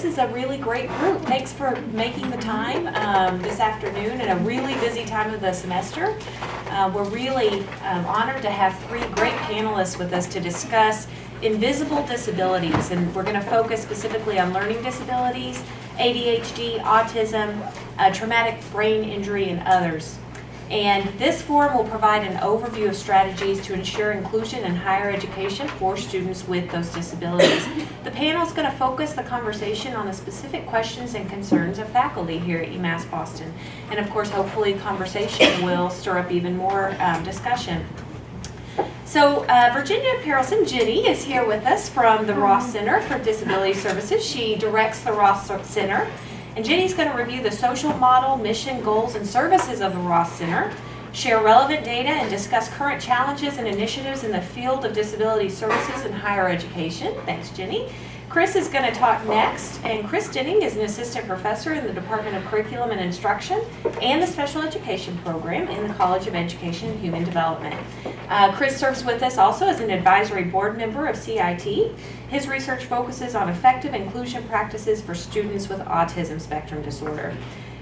this is a really great group. Thanks for making the time this afternoon in a really busy time of the semester. We're really honored to have three great panelists with us to discuss invisible disabilities, and we're going to focus specifically on learning disabilities, ADHD, autism, traumatic brain injury, and others. And this forum will provide an overview of strategies to ensure inclusion in higher education for students with those disabilities. The panel is going to focus the conversation on the specific questions and concerns of faculty here at UMass Boston. And of course, hopefully conversation will stir up even more discussion. So Virginia Perelson, Ginny, is here with us from the Ross Center for Disability Services. She directs the Ross Center. And Ginny's going to review the social model, mission, goals, and services of the Ross Center, share relevant data, and discuss current challenges and initiatives in the field of disability services in higher education. Thanks, Ginny. Chris is going to talk next, and Chris Denning is an assistant professor in the Department of Curriculum and Instruction and the Special Education Program in the College of Education and Human Development. Chris serves with us also as an advisory board member of CIT. His research focuses on effective inclusion practices for students with autism spectrum disorder.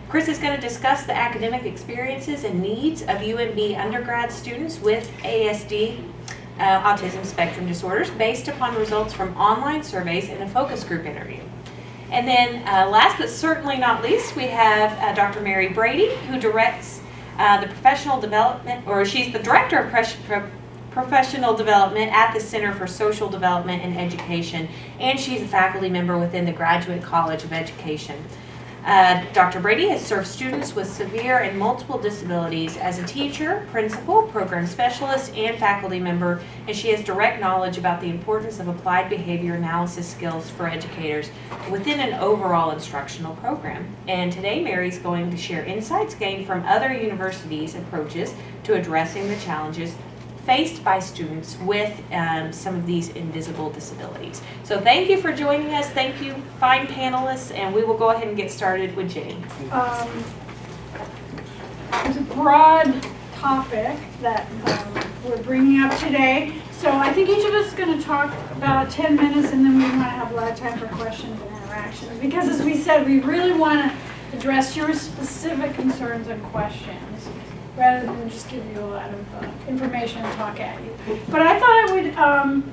Chris is going to discuss the academic experiences and needs of UMB undergrad students with ASD, autism spectrum disorders, based upon results from online surveys and a focus group interview. And then last but certainly not least, we have Dr. Mary Brady, who directs the professional development, or she's the director of professional development at the Center for Social Development and Education, and she's a faculty member within the Graduate College of Education. Dr. Brady has served students with severe and multiple disabilities as a teacher, principal, program specialist, and faculty member, and she has direct knowledge about the importance of applied behavior analysis skills for educators within an overall instructional program. And today, Mary's going to share insights gained from other universities' approaches to addressing the challenges faced by students with some of these invisible disabilities. So thank you for joining us. Thank you, fine panelists, and we will go ahead and get started with Ginny. It's a broad topic that we're bringing up today. So I think each of us is going to talk about 10 minutes, and then we want to have a lot of time for questions and interactions. Because as we said, we really want to address your specific concerns and questions, rather than just give you a lot of information and talk at you. But I thought I would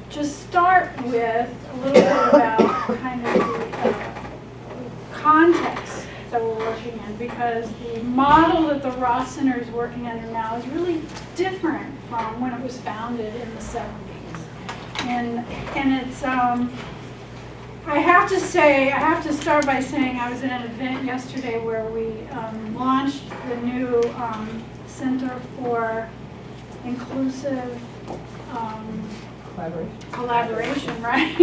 just start with a little bit about kind of the context that we're working in, because the model that the Ross Center is working under now is really different from when it was founded in the 70s. And it's, I have to start by saying I was at an event yesterday where we launched the new Center for Inclusive Collaboration, right?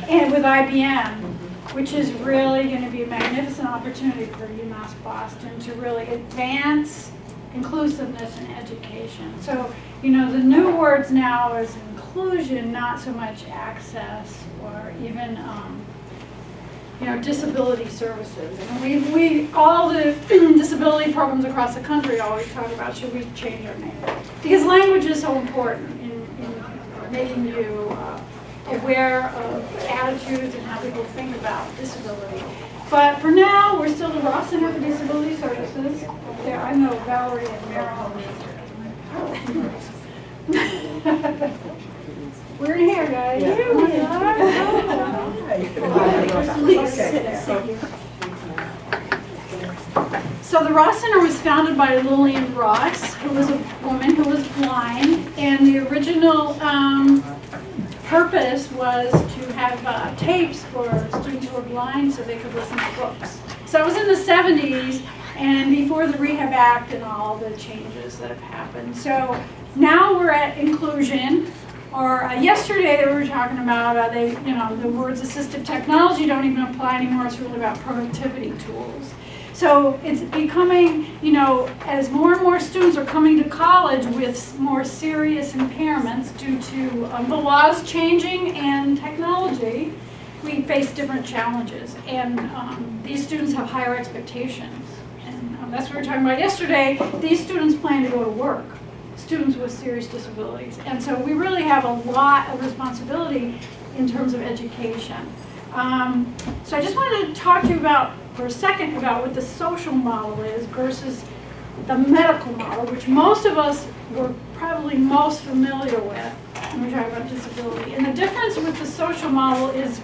And with IBM, which is really going to be a magnificent opportunity for UMass Boston to really advance inclusiveness in education. So, you know, the new words now is inclusion, not so much access or even, you know, disability services. And we all the disability programs across the country always talk about, should we change our name? Because language is so important in making you aware of attitudes and how people think about disability. But for now, we're still the Ross Center for Disability Services. There, I know Valerie and Marilyn. We're in here, guys. Yeah. Here we are. Please sit. So the Ross Center was founded by Lillian Ross, who was a woman who was blind, and the original purpose was to have tapes for students who were blind so they could listen to books. So it was in the 70s, and before the Rehab Act and all the changes that have happened. So now we're at inclusion. Or yesterday they were talking about the words assistive technology don't even apply anymore. It's really about productivity tools. So it's becoming, you know, as more and more students are coming to college with more serious impairments due to the laws changing and technology, we face different challenges. And these students have higher expectations. And that's what we were talking about yesterday. These students plan to go to work. Students with serious disabilities. And so we really have a lot of responsibility in terms of education. So I just wanted to talk to you about, for a second, about what the social model is versus the medical model, which most of us were probably most familiar with when we talk about disability. And the difference with the social model is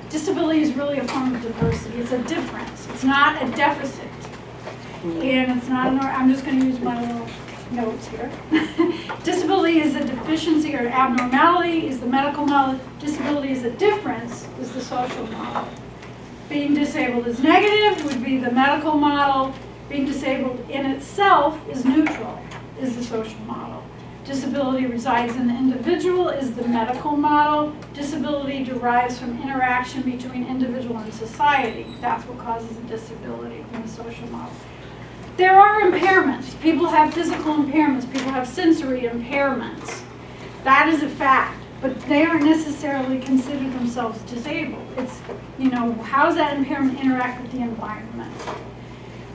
disability is really a form of diversity. It's a difference. It's not a deficit. And it's not, I'm just going to use my little notes here. Disability is a deficiency or abnormality is the medical model. Disability is a difference is the social model. Being disabled is negative would be the medical model. Being disabled in itself is neutral, is the social model. Disability resides in the individual is the medical model. Disability derives from interaction between individual and society. That's what causes a disability in the social model. There are impairments. People have physical impairments. People have sensory impairments. That is a fact, but they aren't necessarily considered themselves disabled. It's, how does that impairment interact with the environment?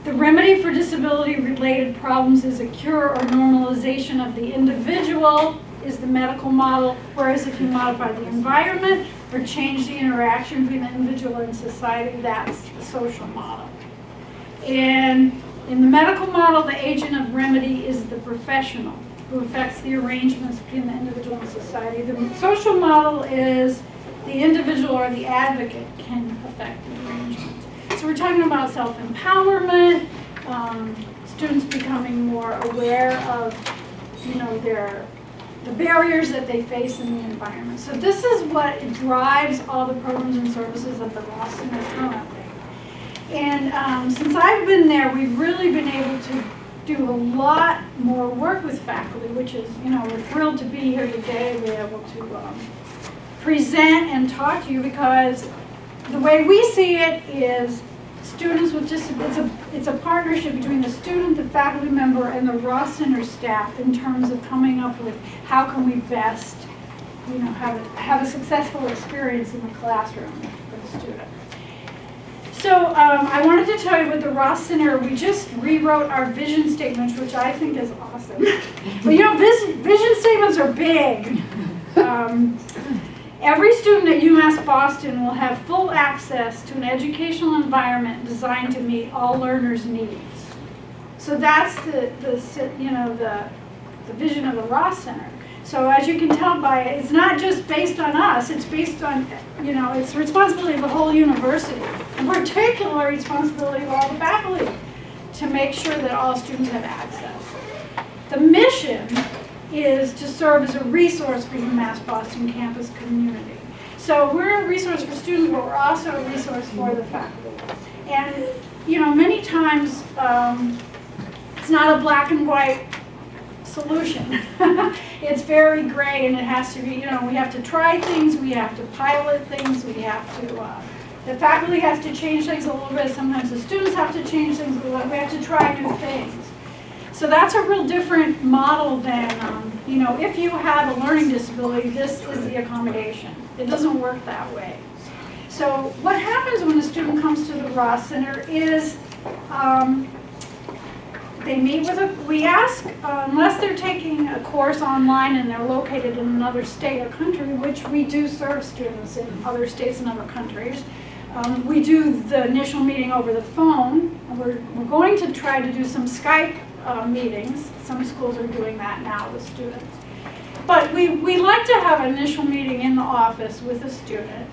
The remedy for disability-related problems is a cure or normalization of the individual, is the medical model, whereas if you modify the environment or change the interaction between the individual and society, that's the social model. And in the medical model, the agent of remedy is the professional who affects the arrangements between the individual and society. The social model is the individual or the advocate can affect the arrangements. So we're talking about self-empowerment, students becoming more aware of, the barriers that they face in the environment. So this is what drives all the programs and services at the Ross Center currently. And since I've been there, we've really been able to do a lot more work with faculty, which is, we're thrilled to be here today, be able to present and talk to you, because the way we see it is students with disabilities, it's a partnership between the student, the faculty member, and the Ross Center staff in terms of coming up with how can we best, have a successful experience in the classroom for the student. So I wanted to tell you with the Ross Center, we just rewrote our vision statements, which I think is awesome. But vision statements are big. Every student at UMass Boston will have full access to an educational environment designed to meet all learners' needs. So that's the vision of the Ross Center. So as you can tell by it, it's not just based on us, it's based on, it's the responsibility of the whole university, and particular responsibility of all the faculty to make sure that all students have access. The mission is to serve as a resource for UMass Boston campus community. So we're a resource for students, but we're also a resource for the faculty. And, many times it's not a black and white solution. It's very gray, and it has to be, we have to try things, we have to pilot things, we have to, the faculty has to change things a little bit, sometimes the students have to change things a little bit, we have to try new things. So that's a real different model than, if you have a learning disability, this is the accommodation. It doesn't work that way. So what happens when a student comes to the Ross Center is they meet with we ask, unless they're taking a course online and they're located in another state or country, which we do serve students in other states and other countries, we do the initial meeting over the phone. And we're going to try to do some Skype meetings. Some schools are doing that now with students. But we like to have an initial meeting in the office with a student,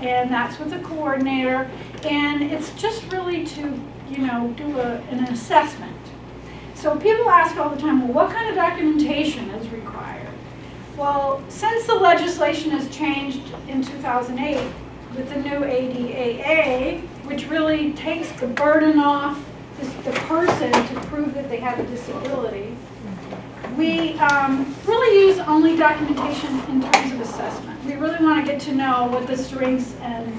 and that's with a coordinator, and it's just really to, do an assessment. So people ask all the time, well, what kind of documentation is required? Well, since the legislation has changed in 2008 with the new ADAA, which really takes the burden off the person to prove that they have a disability, we really use only documentation in terms of assessment. We really want to get to know what the strengths and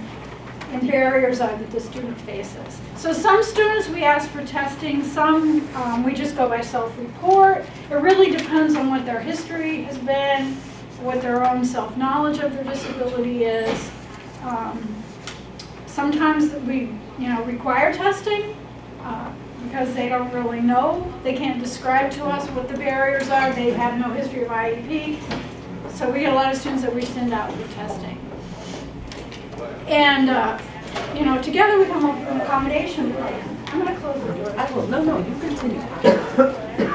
barriers are that the student faces. So some students we ask for testing, some we just go by self-report. It really depends on what their history has been, what their own self-knowledge of their disability is. Sometimes we require testing because they don't really know. They can't describe to us what the barriers are. They have no history of IEP. So we get a lot of students that we send out for testing. And, together we come up with an accommodation plan. I'm going to close the door. I will. No, you continue.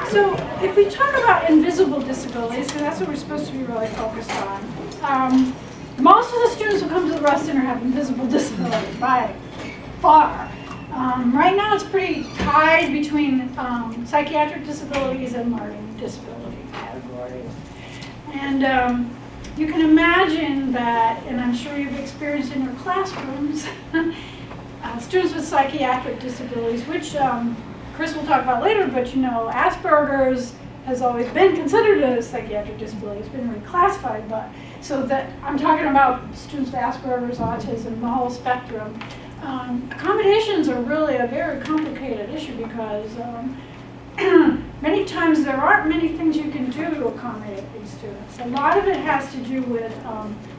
So if we talk about invisible disabilities, because that's what we're supposed to be really focused on, most of the students who come to the Ross Center have invisible disabilities by far. Right now it's pretty tied between psychiatric disabilities and learning disability categories. And you can imagine that, and I'm sure you've experienced in your classrooms, students with psychiatric disabilities, which Chris will talk about later, but Asperger's has always been considered a psychiatric disability. It's been reclassified, but so that I'm talking about students with Asperger's, autism, the whole spectrum. Accommodations are really a very complicated issue because many times there aren't many things you can do to accommodate these students. A lot of it has to do with,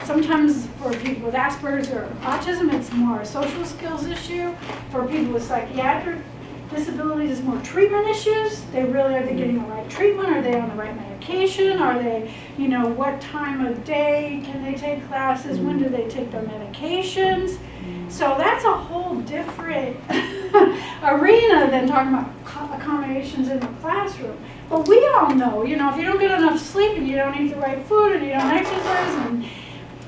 sometimes for people with Asperger's or autism, it's more a social skills issue. For people with psychiatric disabilities, it's more treatment issues. Are they getting the right treatment? Are they on the right medication? Are they, what time of day can they take classes? When do they take their medications? So that's a whole different arena than talking about accommodations in the classroom. But we all know, if you don't get enough sleep and you don't eat the right food and you don't exercise and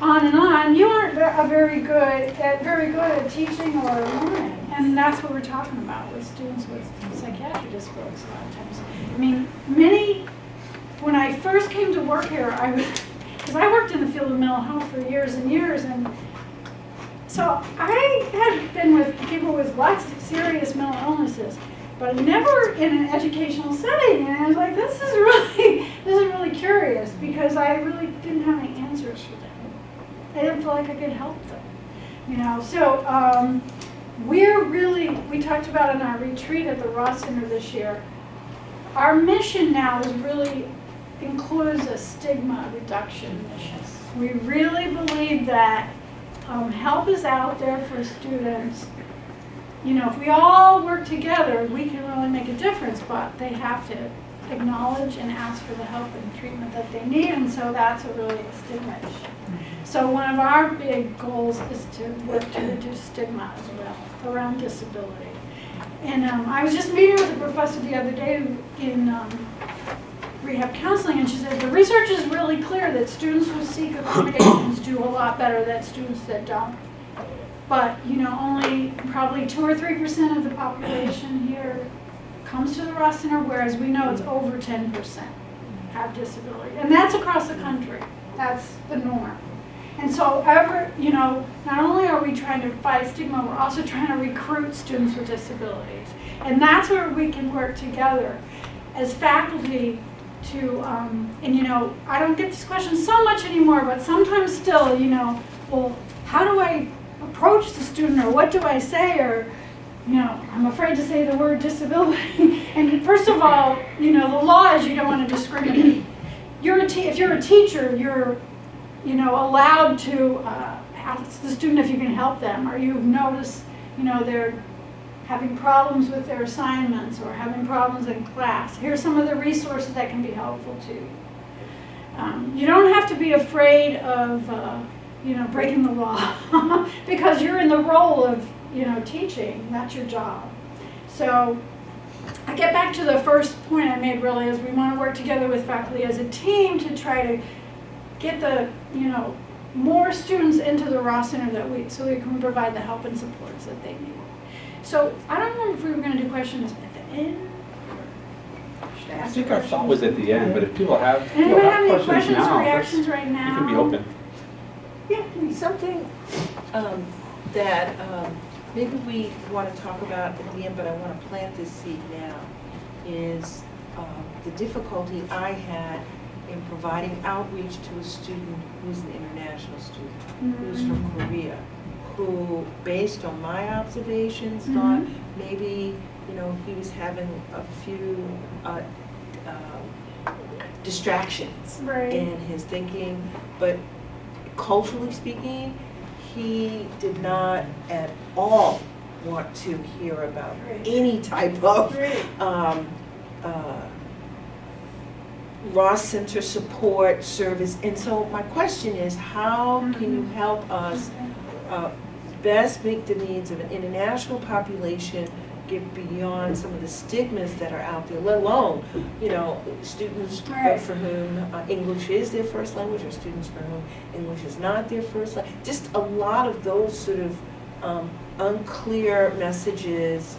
on, you aren't very good at teaching or learning. And that's what we're talking about with students with psychiatric disabilities a lot of times. I mean, when I first came to work here, because I worked in the field of mental health for years and years, and so I had been with people with lots of serious mental illnesses, but never in an educational setting. And I was like, this is really curious, because I really didn't have any answers for them. I didn't feel like I could help them, So we talked about in our retreat at the Ross Center this year. Our mission now includes a stigma reduction mission. We really believe that help is out there for students. If we all work together, we can really make a difference, but they have to acknowledge and ask for the help and treatment that they need, and so that's really a stigma issue. So one of our big goals is to work to reduce stigma as well around disability. And I was just meeting with a professor the other day in rehab counseling, and she said the research is really clear that students who seek accommodations do a lot better than students that don't. But only probably 2 or 3% of the population here comes to the Ross Center, whereas we know it's over 10% have disability, and that's across the country. That's the norm. And so, not only are we trying to fight stigma, we're also trying to recruit students with disabilities, and that's where we can work together as faculty to, I don't get these questions so much anymore, but sometimes still, well, how do I approach the student, or what do I say, or, I'm afraid to say the word disability. And first of all, the law is you don't want to discriminate. If you're a teacher, you're, allowed to ask the student if you can help them, or you've noticed, they're having problems with their assignments or having problems in class. Here's some of the resources that can be helpful to you. You don't have to be afraid of, breaking the law because you're in the role of, teaching. That's your job. So I get back to the first point I made really is we want to work together with faculty as a team to try to get the, more students into the Ross Center so we can provide the help and supports that they need. So I don't know if we were going to do questions at the end. I think our thought was at the end, but if people have Anybody have any questions questions or now, reactions right now? you can be open. Yeah, something that maybe we want to talk about at the end, but I want to plant this seed now, is the difficulty I had in providing outreach to a student who's an international student, who's from Korea, who, based on my observations, thought maybe, he was having a few distractions in his thinking, but culturally speaking, he did not at all want to hear about any type of Ross Center support service. And so my question is, how can you help us best meet the needs of an international population, get beyond some of the stigmas that are out there, let alone, students Right. for whom English is their first language, or students for whom English is not their first language. Just a lot of those sort of unclear messages.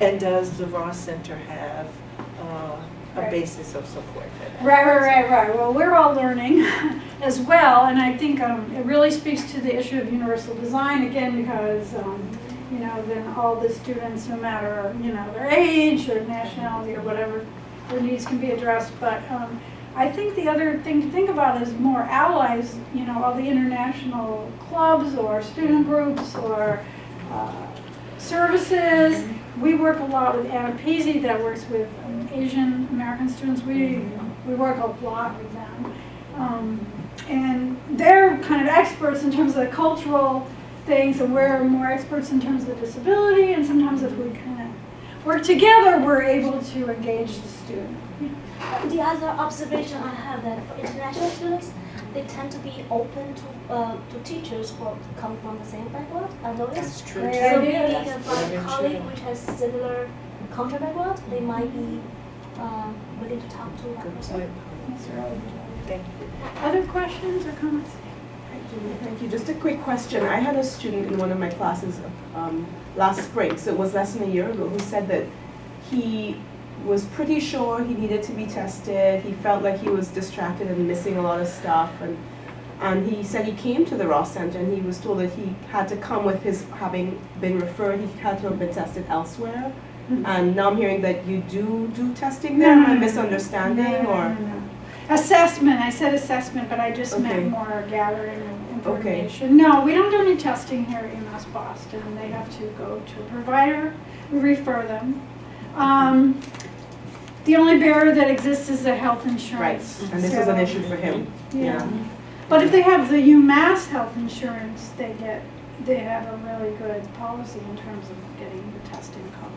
And does the Ross Center have a Right. basis of support for that? Right. Well, we're all learning as well, and I think it really speaks to the issue of universal design again, because then all the students, no matter their age or nationality or whatever, their needs can be addressed. But I think the other thing to think about is more allies. All the international clubs or student groups or services. We work a lot with Anna Peasy that works with Asian American students. We work a lot with them. And they're kind of experts in terms of the cultural things, and we're more experts in terms of disability, and sometimes if we kind of work together, we're able to engage the student. The other observation I have that for international students, they tend to be open to teachers who come from the same background. I noticed. That's true. Great So idea. maybe you That's can find a very colleague true. which has similar cultural background. They might be willing to talk to that Good person. point. That's right. Thank you. Other questions or comments? Thank you. Just a quick question. I had a student in one of my classes last spring, so it was less than a year ago, who said that he was pretty sure he needed to be tested. He felt like he was distracted and missing a lot of stuff. And he said he came to the Ross Center and he was told that he had to come with his having been referred, he had to have been tested elsewhere. And now I'm hearing that you do testing there. Am I misunderstanding or? No. Assessment, I said assessment, but I just Okay. meant more gathering of information. No, we don't do any testing here at UMass Boston. They have to go to a provider, we refer them. The only barrier that exists is the health Right, insurance. and this was an issue for him. Yeah. But if they have the UMass health insurance, they have a really good policy in terms of getting the testing covered.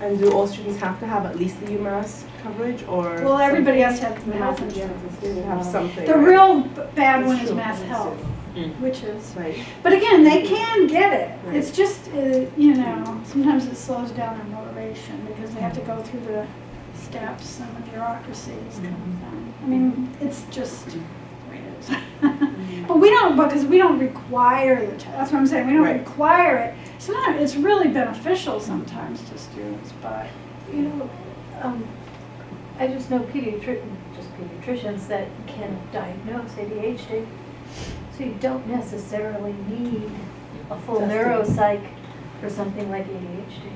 And do all students have to have at least the UMass coverage, or? Well, everybody has to have the health They insurance. have something. The right? real bad That's one is true. Mass Health, which is, Right. but again, they can get it. Right. It's just, sometimes it slows down their motivation because they have to go through the steps and the bureaucracies kind of thing. I mean, it's just the way it is. But because we don't require the test. That's what I'm saying, we don't Right. require it. Sometimes it's really beneficial sometimes to students, but. I just know pediatricians that can diagnose ADHD. So you don't necessarily need a full Testing. neuropsych for something like ADHD.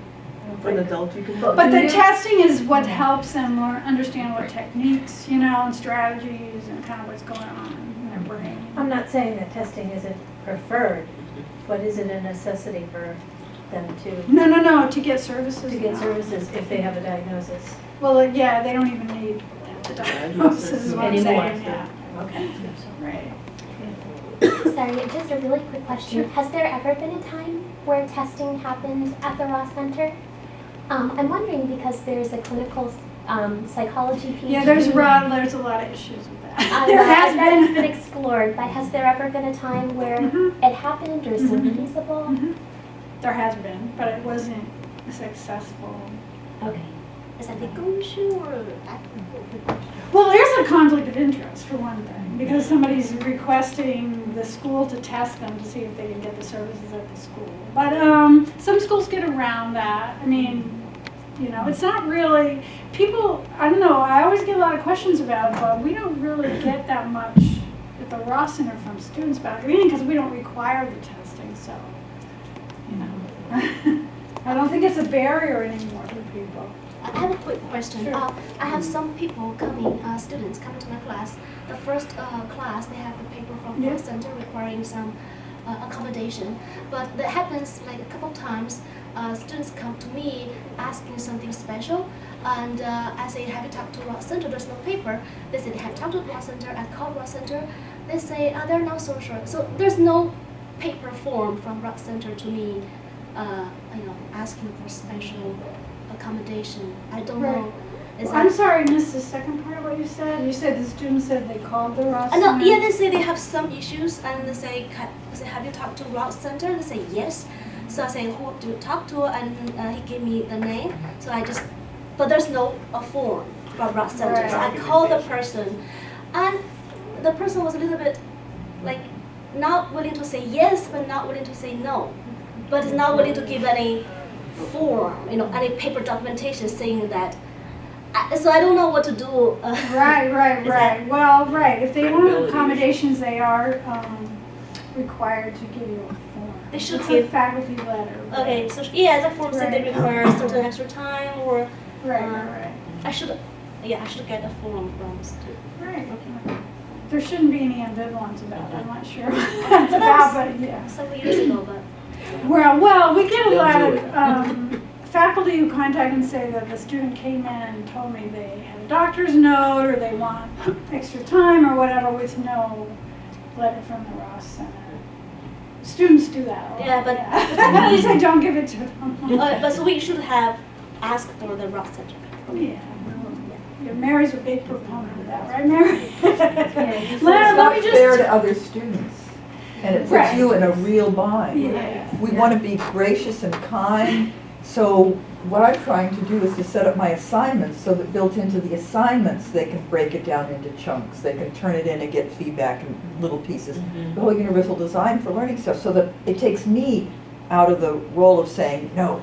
For an adult, you can. But the Yeah. testing is what helps them understand what techniques, and strategies and kind of what's going on in their brain. I'm not saying that testing isn't preferred, but is it a necessity for them No, to get services. to get no. services if they have a diagnosis? Well, yeah, they don't even need the diagnosis, is what I'm Anymore. saying, yeah. Okay. Right. Sorry, just a really quick question. Has there ever been a time where testing happened at the Ross Center? I'm wondering because there's a clinical psychology PhD. Yeah, there's a lot of issues with that. There that has has been explored, but has there ever been a time where Mhm. it happened or seemed feasible? Mhm. There has been, but it wasn't successful. Okay. Is that legal issue or? Well, there's a conflict of interest for one thing, because somebody's requesting the school to test them to see if they can get the services at the school. But some schools get around that. I mean, it's not really, people, I don't know, I always get a lot of questions about it, but we don't really get that much at the Ross Center from students about it, because we don't require the testing, so, I don't think it's a barrier anymore for people. I have a quick question. Sure. I have some people coming, students coming to my class. The first class, they have a paper from Yeah. the center requiring some accommodation. But that happens like a couple of times. Students come to me asking something special, and I say, have you talked to Ross Center? There's no paper. They say they have talked to Ross Center. I called Ross Center. They say, they're not so sure. So there's no paper form from Ross Center to me, asking for special accommodation. I don't know. Is I'm that? sorry, I missed the second part of what you said. You said the students said they called the Ross No, Center. yeah, they say they have some issues, and they say, have you talked to Ross Center? They say yes. So I say, who do you talk to? And he gave me the name. So I just, but there's no form from Ross Center. Right. So I called the person, and the person was a little bit like not willing to say yes, but not willing to say no, but is not willing to give any form, any paper documentation saying that. So I don't know what to do. Right. Is that- Well, right. If they want Credibility accommodations, they are required to give you a form. They should It's give- a faculty letter. Okay, so yeah, the form said they Right. require certain extra time, or Right. I should get a form from student. Right. There shouldn't be any ambivalence about it. I'm not sure what that's about, but yeah. Several years ago, but Well, we get a They'll lot do of faculty who contact and say that the student came in and told me they had a doctor's note or they want extra time or whatever with no letter from the Ross Center. Students do that a lot. Yeah, but- At least I don't give it to them. but so we should have asked for the Ross Center. Yeah. Yeah, Mary's a big proponent of that, right, Mary? It's Let not me fair just. to other students, and it puts Right. you in a real bind. Yeah. We want to be gracious and kind, so what I'm trying to do is to set up my assignments so that built into the assignments, they can break it down into chunks. They can turn it in and get feedback in little pieces. The whole universal design for learning stuff, so that it takes me out of the role of saying, no,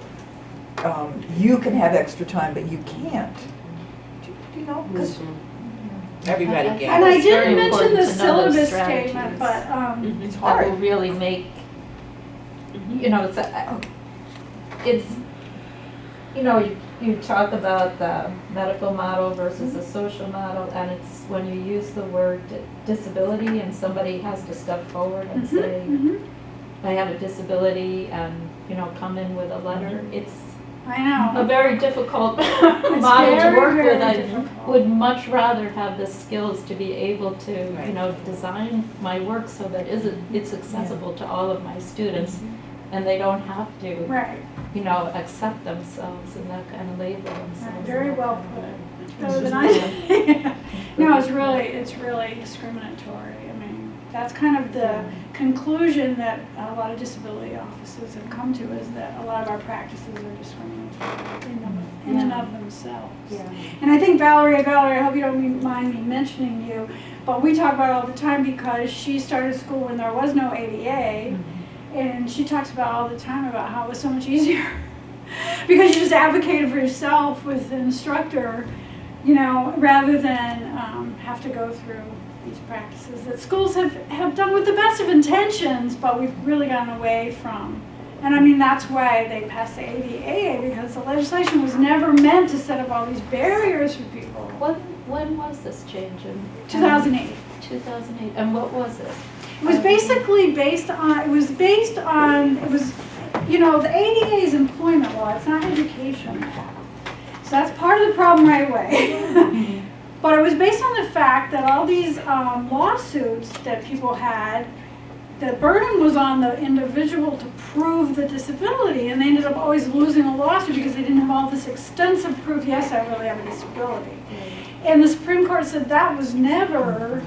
you can have extra time, but you can't. Do you know? 'Cause Everybody gets. And I It's very didn't mention important the to know those syllabus statement, strategies. but, it's That hard. will really make, you talk about the medical model versus the social model, and it's when you use the word disability and somebody has to step forward and say, I have a disability, and, come in with a letter. It's I know. a very difficult It's model to very, work very with. I difficult. would much rather have the skills to be able to, design my work so that it's accessible to all of my students, and they don't have to, Right, accept themselves and that kind of label themselves. very well put. Better than I did. No, it's really discriminatory. I mean, that's kind of the conclusion that a lot of disability offices have come to, is that a lot of our practices are discriminatory in and of themselves. Yeah. And I think Valerie, I hope you don't mind me mentioning you, but we talk about it all the time because she started school when there was no ADA, and she talks about all the time about how it was so much easier because you just advocated for yourself with an instructor, rather than have to go through these practices that schools have done with the best of intentions, but we've really gotten away from. And I mean, that's why they passed the ADA, because the legislation was never meant to set up all these barriers for people. When was this change? In 2008. 2008. And what was it? It was basically based on, the ADA is employment law, it's not education law. So that's part of the problem right away. But it was based on the fact that all these lawsuits that people had, the burden was on the individual to prove the disability, and they ended up always losing a lawsuit because they didn't have all this extensive proof, yes, I really have a disability. And the Supreme Court said that was never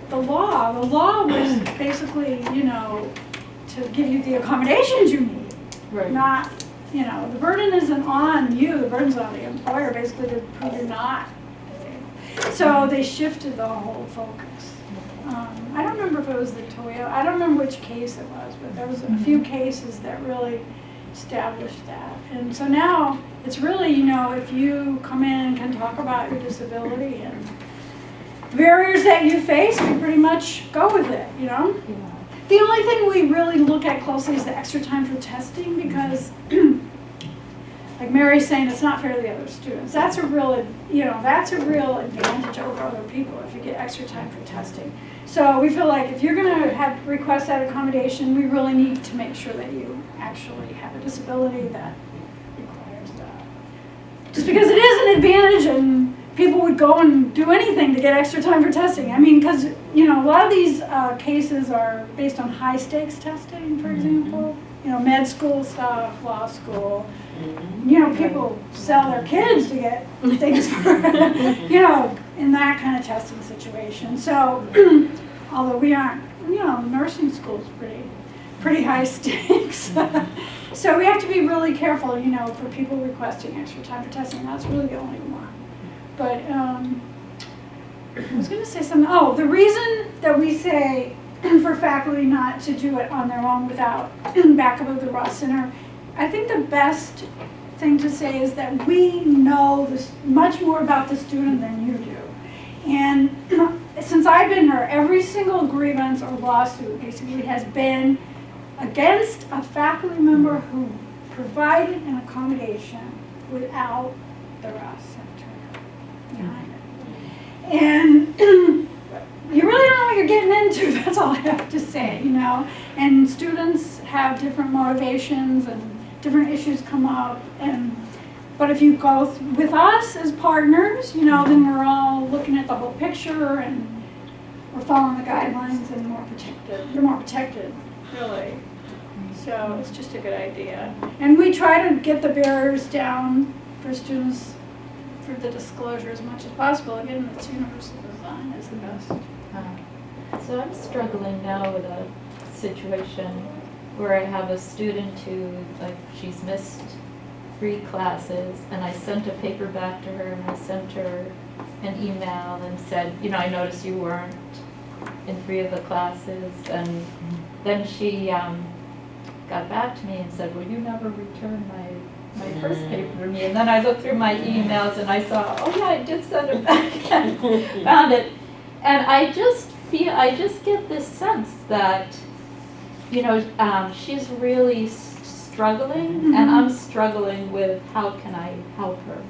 the law. The law was basically, to give you the accommodations you need. Right. Not, the burden isn't on you, the burden's on the employer, basically, to prove you're not disabled. So they shifted the whole focus. I don't remember if it was the Toyo, I don't remember which case it was, but there was a few cases that really established that. And so now, it's really, if you come in and can talk about your disability and barriers that you face, we pretty much go with it, Yeah. The only thing we really look at closely is the extra time for testing, because like Mary's saying, it's not fair to the other students. That's a real advantage over other people if you get extra time for testing. So we feel like if you're going to request that accommodation, we really need to make sure that you actually have a disability that requires that. Just because it is an advantage, and people would go and do anything to get extra time for testing. I mean, because, a lot of these cases are based on high stakes testing, for example. You know, med school stuff, law school. You know, people sell their kids to get things for, you know, in that kind of testing situation. So, although we aren't, you know, nursing school's pretty high stakes. So we have to be really careful, you know, for people requesting extra time for testing. That's really the only one. But I was going to say something. Oh, the reason that we say for faculty not to do it on their own without backup of the Ross Center, I think the best thing to say is that we know this much more about the student than you do. And since I've been here, every single grievance or lawsuit basically has been against a faculty member who provided an accommodation without the Ross Center behind it. And you really don't know what you're getting into, that's all I have to say, you know. And students have different motivations and different issues come up. But if you go with us as partners, you know, then we're all looking at the whole picture and we're following the guidelines and more protected. You're more protected, really. So it's just a good idea. And we try to get the barriers down for students for the disclosure as much as possible. Again, it's universal design is the best. So I'm struggling now with a situation where I have a student who, like, she's missed 3 classes, and I sent a paper back to her, and I sent her an email and said, you know, I noticed you weren't in 3 of the classes, and then she got back to me and said, well, you never returned my first paper to me. And then I looked through my emails and I saw, oh yeah, I did send it back and found it. And I just get this sense that, you know, she's really struggling, and I'm struggling with how can I help her.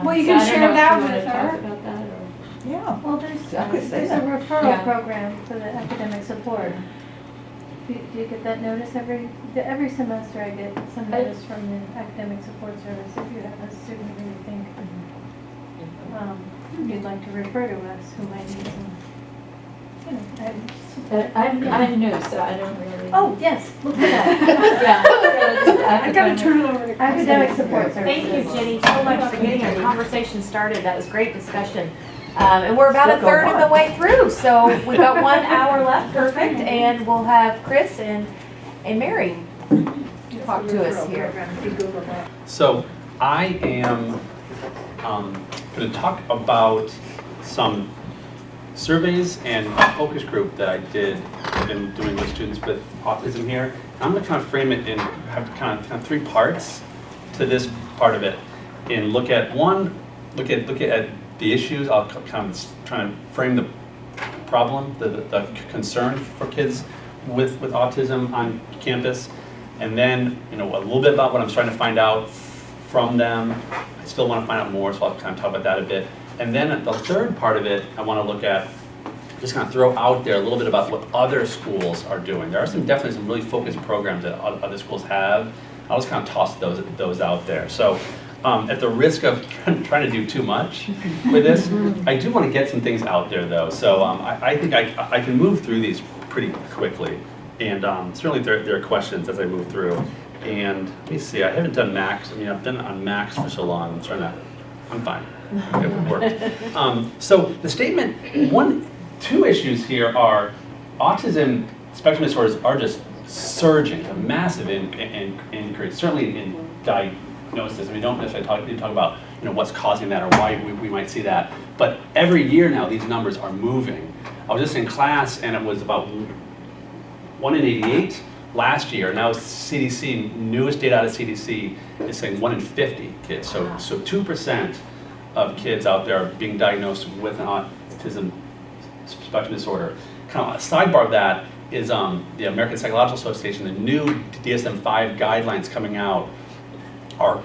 Well, you So can I don't share know if that you with wanna her. talk about that, or- Yeah. Well, Exactly, say there's a that. referral Yeah. program for the academic support. Do you get that notice every semester? I get some notice from the academic support service if you have a student who you think you'd like to refer to us who might need some, you know, I'm new, so I don't really. oh, yes, look for that. Yeah. I gotta turn it over to Academic support services. Thank you, Ginny, so much for getting our conversation started. That was great discussion. And we're about a third of the way through, so we've got 1 hour left, perfect, and we'll have Chris and Mary talk to us here. So I am going to talk about some surveys and a focus group that I've been doing with students with autism here. I'm going to kind of frame it in have kind of 3 parts to this part of it, and look at the issues. I'll kind of try to frame the problem, the concern for kids with autism on campus, and then, you know, a little bit about what I'm trying to find out from them. I still want to find out more, so I'll kind of talk about that a bit. And then the third part of it, I want to look at, just kind of throw out there a little bit about what other schools are doing. There are definitely some really focused programs that other schools have. I'll just kind of toss those out there. So at the risk of trying to do too much with this, I do want to get some things out there though. So I think I can move through these pretty quickly. And certainly there are questions as I move through. And let me see, I haven't done Max. I mean, I've been on Max for so long. I'm fine. It worked. So the statement, 2 issues here are autism spectrum disorders are just surging, a massive increase, certainly in diagnosis. And we don't necessarily need to talk about, you know, what's causing that or why we might see that. But every year now, these numbers are moving. I was just in class and it was about 1 in 88 last year. Now CDC, newest data out of CDC is saying 1 in 50 kids. So 2% of kids out there are being diagnosed with an autism spectrum disorder. Kind of a sidebar of that is the American Psychological Association, the new DSM-5 guidelines coming out are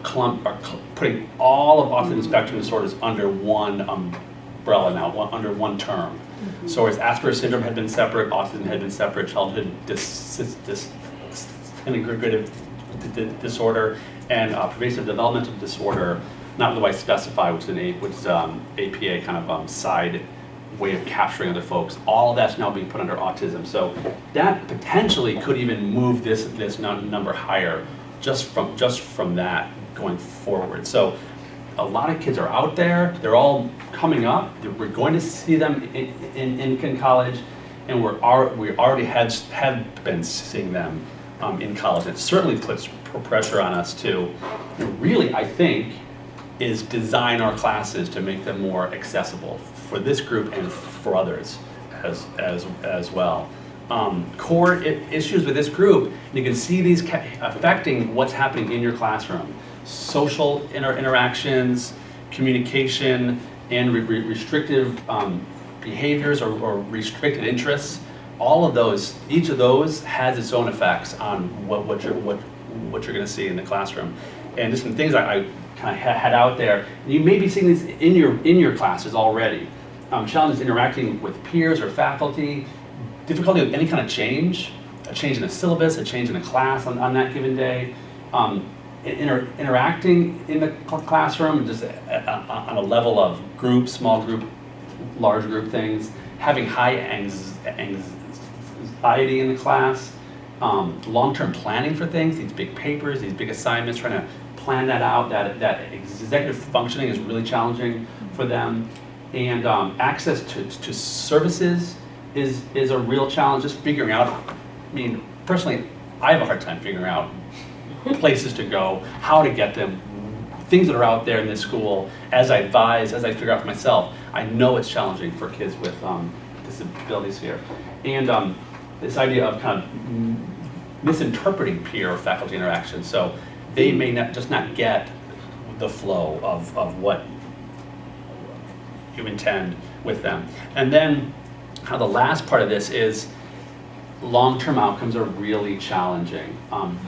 putting all of autism spectrum disorders under one umbrella now, under one term. So whereas Asperger's syndrome had been separate, autism had been separate, childhood integrative disorder, and pervasive developmental disorder, not otherwise specified, which is APA kind of side way of capturing other folks. All of that's now being put under autism. So that potentially could even move this number higher just from that going forward. So a lot of kids are out there. They're all coming up. We're going to see them in college, and we already have been seeing them in college. It certainly puts pressure on us to really, I think, is design our classes to make them more accessible for this group and for others as well. Core issues with this group, you can see these affecting what's happening in your classroom. Social interactions, communication, and restrictive behaviors or restricted interests. All of those, each of those has its own effects on what you're going to see in the classroom. And just some things I kind of had out there. You may be seeing these in your classes already. Challenges interacting with peers or faculty, difficulty with any kind of change, a change in a syllabus, a change in a class on that given day, interacting in the classroom just on a level of group, small group, large group things, having high anxiety in the class, long-term planning for things, these big papers, these big assignments, trying to plan that out, that executive functioning is really challenging for them. And access to services is a real challenge, just figuring out. I mean, personally, I have a hard time figuring out places to go, how to get them, things that are out there in this school. As I advise, as I figure out for myself, I know it's challenging for kids with disabilities here. And this idea of kind of misinterpreting peer or faculty interaction. So they may not get the flow of what you intend with them. And then the last part of this is long-term outcomes are really challenging.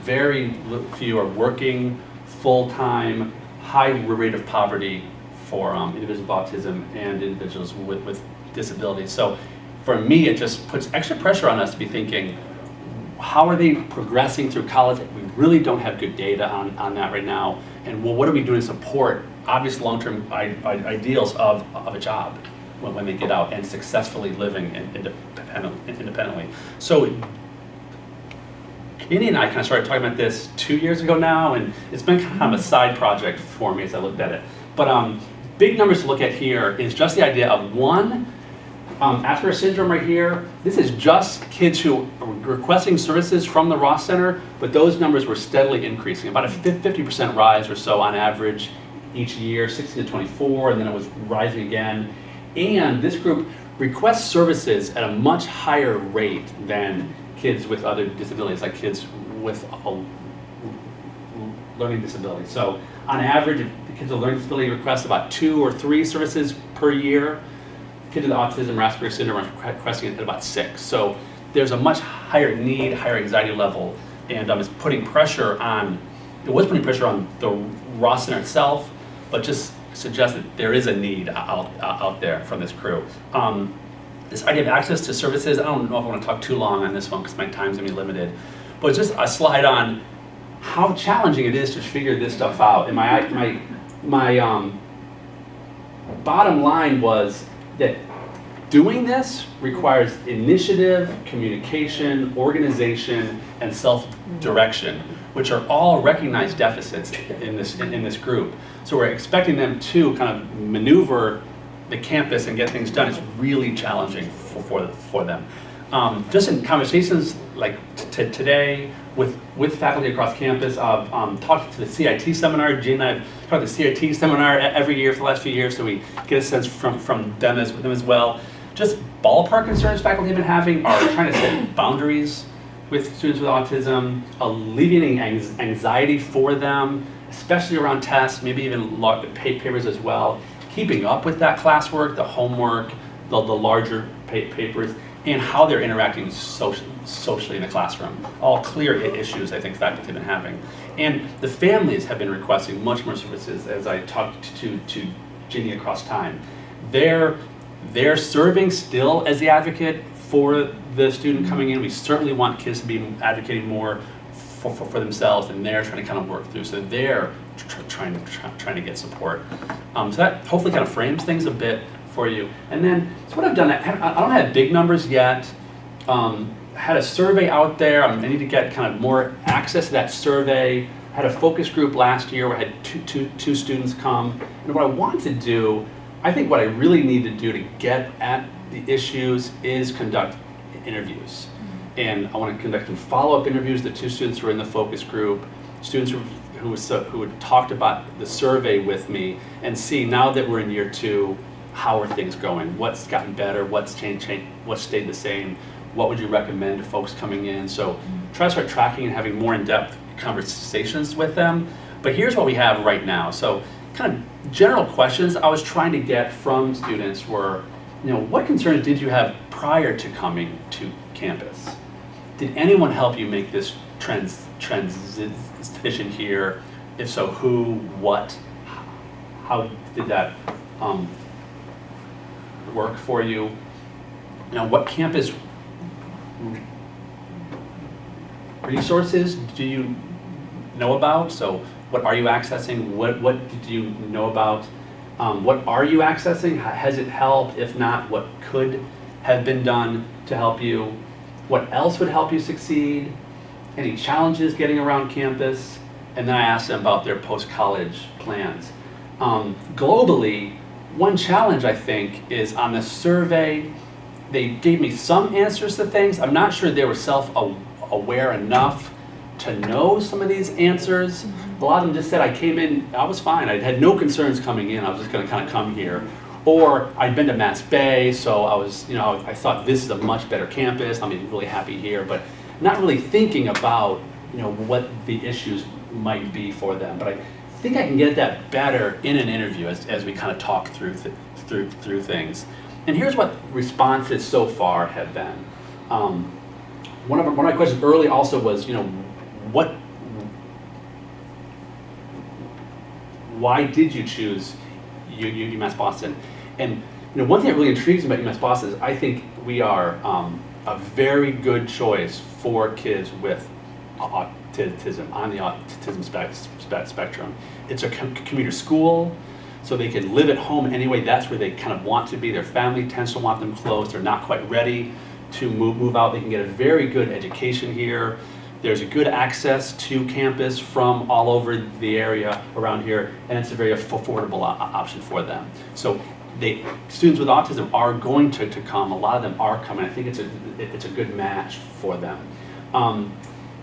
Very few are working full-time, high rate of poverty for individuals with autism and individuals with disabilities. So for me, it just puts extra pressure on us to be thinking, how are they progressing through college? We really don't have good data on that right now. And well, what are we doing to support obvious long-term ideals of a job when they get out and successfully living independently? So Ginny and I kind of started talking about this 2 years ago now, and it's been kind of a side project for me as I looked at it. But big numbers to look at here is just the idea of one, Asperger's syndrome right here. This is just kids who are requesting services from the Ross Center, but those numbers were steadily increasing, about a 50% rise or so on average each year, 16 to 24, and then it was rising again. And this group requests services at a much higher rate than kids with other disabilities, like kids with a learning disability. So on average, the kids with a learning disability request about 2 or 3 services per year. Kids with autism or Asperger's syndrome are requesting it at about 6. So there's a much higher need, higher anxiety level, and it's putting pressure on, it was putting pressure on the Ross Center itself, but just suggests that there is a need out there from this crew. This idea of access to services, I don't know if I want to talk too long on this one because my time's going to be limited, but it's just a slide on how challenging it is to figure this stuff out. And my bottom line was that doing this requires initiative, communication, organization, and self-direction, which are all recognized deficits in this group. So we're expecting them to kind of maneuver the campus and get things done. It's really challenging for them. Just in conversations like today with faculty across campus, talked to the CIT seminar. Ginny and I have talked to the CIT seminar every year for the last few years, so we get a sense from them as well. Just ballpark concerns faculty have been having are trying to set boundaries with students with autism, alleviating anxiety for them, especially around tests, maybe even papers as well, keeping up with that classwork, the homework, the larger papers, and how they're interacting socially in the classroom. All clear issues I think faculty have been having. And the families have been requesting much more services as I talked to Ginny across time. They're serving still as the advocate for the student coming in. We certainly want kids to be advocating more for themselves, and they're trying to kind of work through. So they're trying to get support. So that hopefully kind of frames things a bit for you. And then, so what I've done, I don't have big numbers yet. Had a survey out there. I need to get kind of more access to that survey. Had a focus group last year where I had two students come. And what I want to do, I think what I really need to do to get at the issues is conduct interviews. And I want to conduct some follow-up interviews. The two students who were in the focus group, students who had talked about the survey with me, and see now that we're in year 2, how are things going? What's gotten better? What's changed? What's stayed the same? What would you recommend to folks coming in? So try to start tracking and having more in-depth conversations with them. But here's what we have right now. So kind of general questions I was trying to get from students were, what concerns did you have prior to coming to campus? Did anyone help you make this transition here? If so, who, what, how did that work for you? What campus resources do you know about? So what are you accessing? What did you know about? What are you accessing? Has it helped? If not, what could have been done to help you? What else would help you succeed? Any challenges getting around campus? And then I asked them about their post-college plans. Globally, one challenge I think is on the survey, they gave me some answers to things. I'm not sure they were self-aware enough to know some of these answers. A lot of them just said, I came in, I was fine. I had no concerns coming in. I was just going to kind of come here. Or I'd been to Mass Bay, so I was, I thought this is a much better campus. I'm really happy here, but not really thinking about, what the issues might be for them. But I think I can get that better in an interview as we kind of talk through things. And here's what responses so far have been. One of my questions early also was, why did you choose UMass Boston? And one thing that really intrigues me about UMass Boston is I think we are a very good choice for kids with autism, on the autism spectrum. It's a commuter school, so they can live at home anyway. That's where they kind of want to be. Their family tends to want them close. They're not quite ready to move out. They can get a very good education here. There's a good access to campus from all over the area around here, and it's a very affordable option for them. So students with autism are going to come. A lot of them are coming. I think it's a good match for them.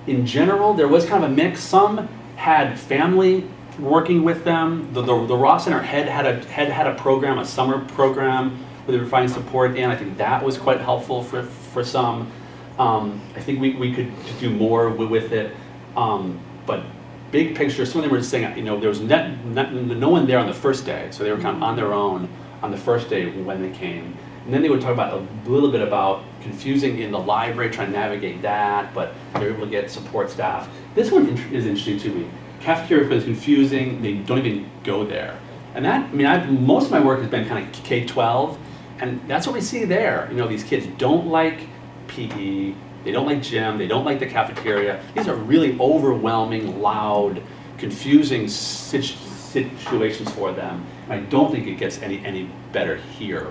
In general, there was kind of a mix. Some had family working with them. The Ross Center had a program, a summer program, where they were finding support in. I think that was quite helpful for some. I think we could do more with it. But big picture, some of them were just saying, there was no one there on the first day, so they were kind of on their own on the first day when they came. And then they would talk about a little bit about confusing in the library, trying to navigate that, but they're able to get support staff. This one is interesting to me. Cafeteria is confusing, they don't even go there. And that, most of my work has been kind of K-12, and that's what we see there. These kids don't like PE, they don't like gym, they don't like the cafeteria. These are really overwhelming, loud, confusing situations for them. And I don't think it gets any better here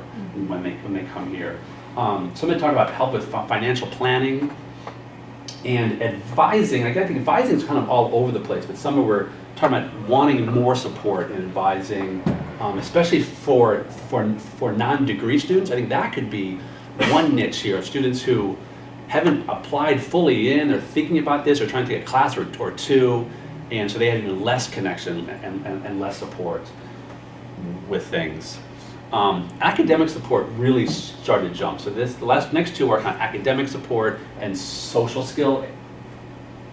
when they come here. So I'm going to talk about help with financial planning and advising. I think advising is kind of all over the place, but some of we're talking about wanting more support in advising, especially for non-degree students. I think that could be one niche here of students who haven't applied fully in, they're thinking about this, or trying to take a class or two, and so they have even less connection and less support with things. Academic support really started to jump. So the next two are kind of academic support and social skill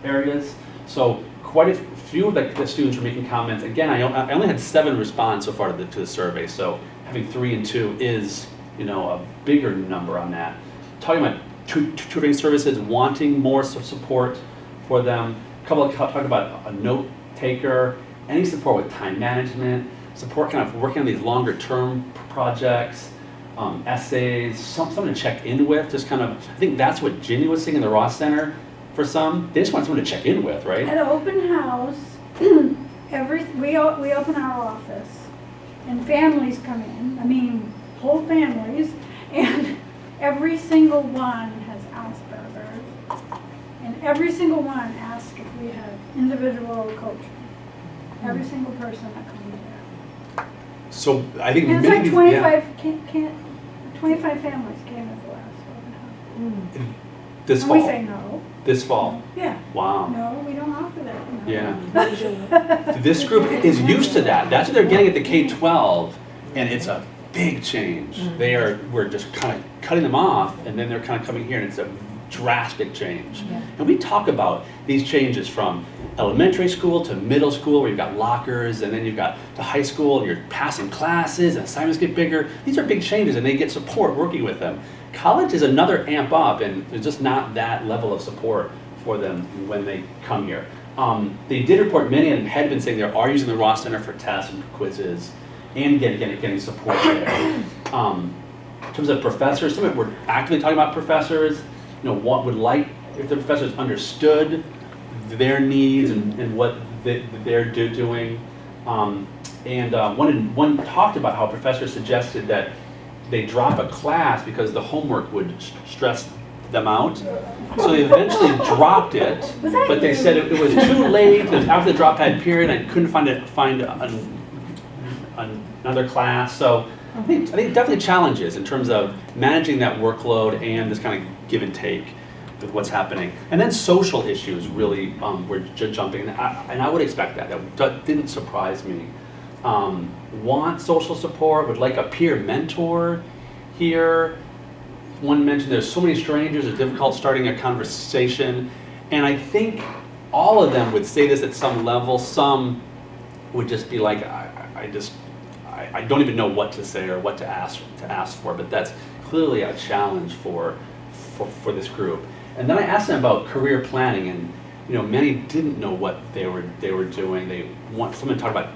areas. So quite a few of the students were making comments. Again, I only had 7 respond so far to the survey, so having 3 and 2 is a bigger number on that. Talking about tutoring services, wanting more support for them. A couple talked about a note taker, any support with time management, support kind of working on these longer term projects, essays, something to check in with, just kind of, I think that's what Ginny was saying in the Ross Center for some. They just want someone to check in with, right? At an open house, we open our office and families come in. whole families, and every single one has Asperger's. And every single one asks if we have individual coaching. Every single person that comes there. So I think And it's like maybe, 25, 25 families came at the last one. this And we fall, say no. this fall. Yeah, Wow. no, we don't offer that. No. Yeah. This group is used to that. That's what they're getting at the K-12, and it's a big change. We're just kind of cutting them off, and then they're kind of coming here, and it's a drastic change. And we talk about these changes from elementary school to middle school, where you've got lockers, and then you've got to high school, and you're passing classes, and assignments get bigger. These are big changes, and they get support working with them. College is another amp up, and there's just not that level of support for them when they come here. They did report many of them had been saying they are using the Ross Center for tests and quizzes, and getting support there. In terms of professors, some of it we're actively talking about professors. What would like if the professors understood their needs and what they're doing. One talked about how professors suggested that they drop a class because the homework would stress them out. So they eventually dropped it, but they said it was too late. It was after the drop had period, and couldn't find another class. So I think definitely challenges in terms of managing that workload and this kind of give and take with what's happening. And then social issues really were jumping, and I would expect that. That didn't surprise me. Want social support, would like a peer mentor here. One mentioned there's so many strangers, it's difficult starting a conversation. And I think all of them would say this at some level. Some would just be like, I don't even know what to say or what to ask for, but that's clearly a challenge for this group. And then I asked them about career planning, and many didn't know what they were doing. They want someone to talk about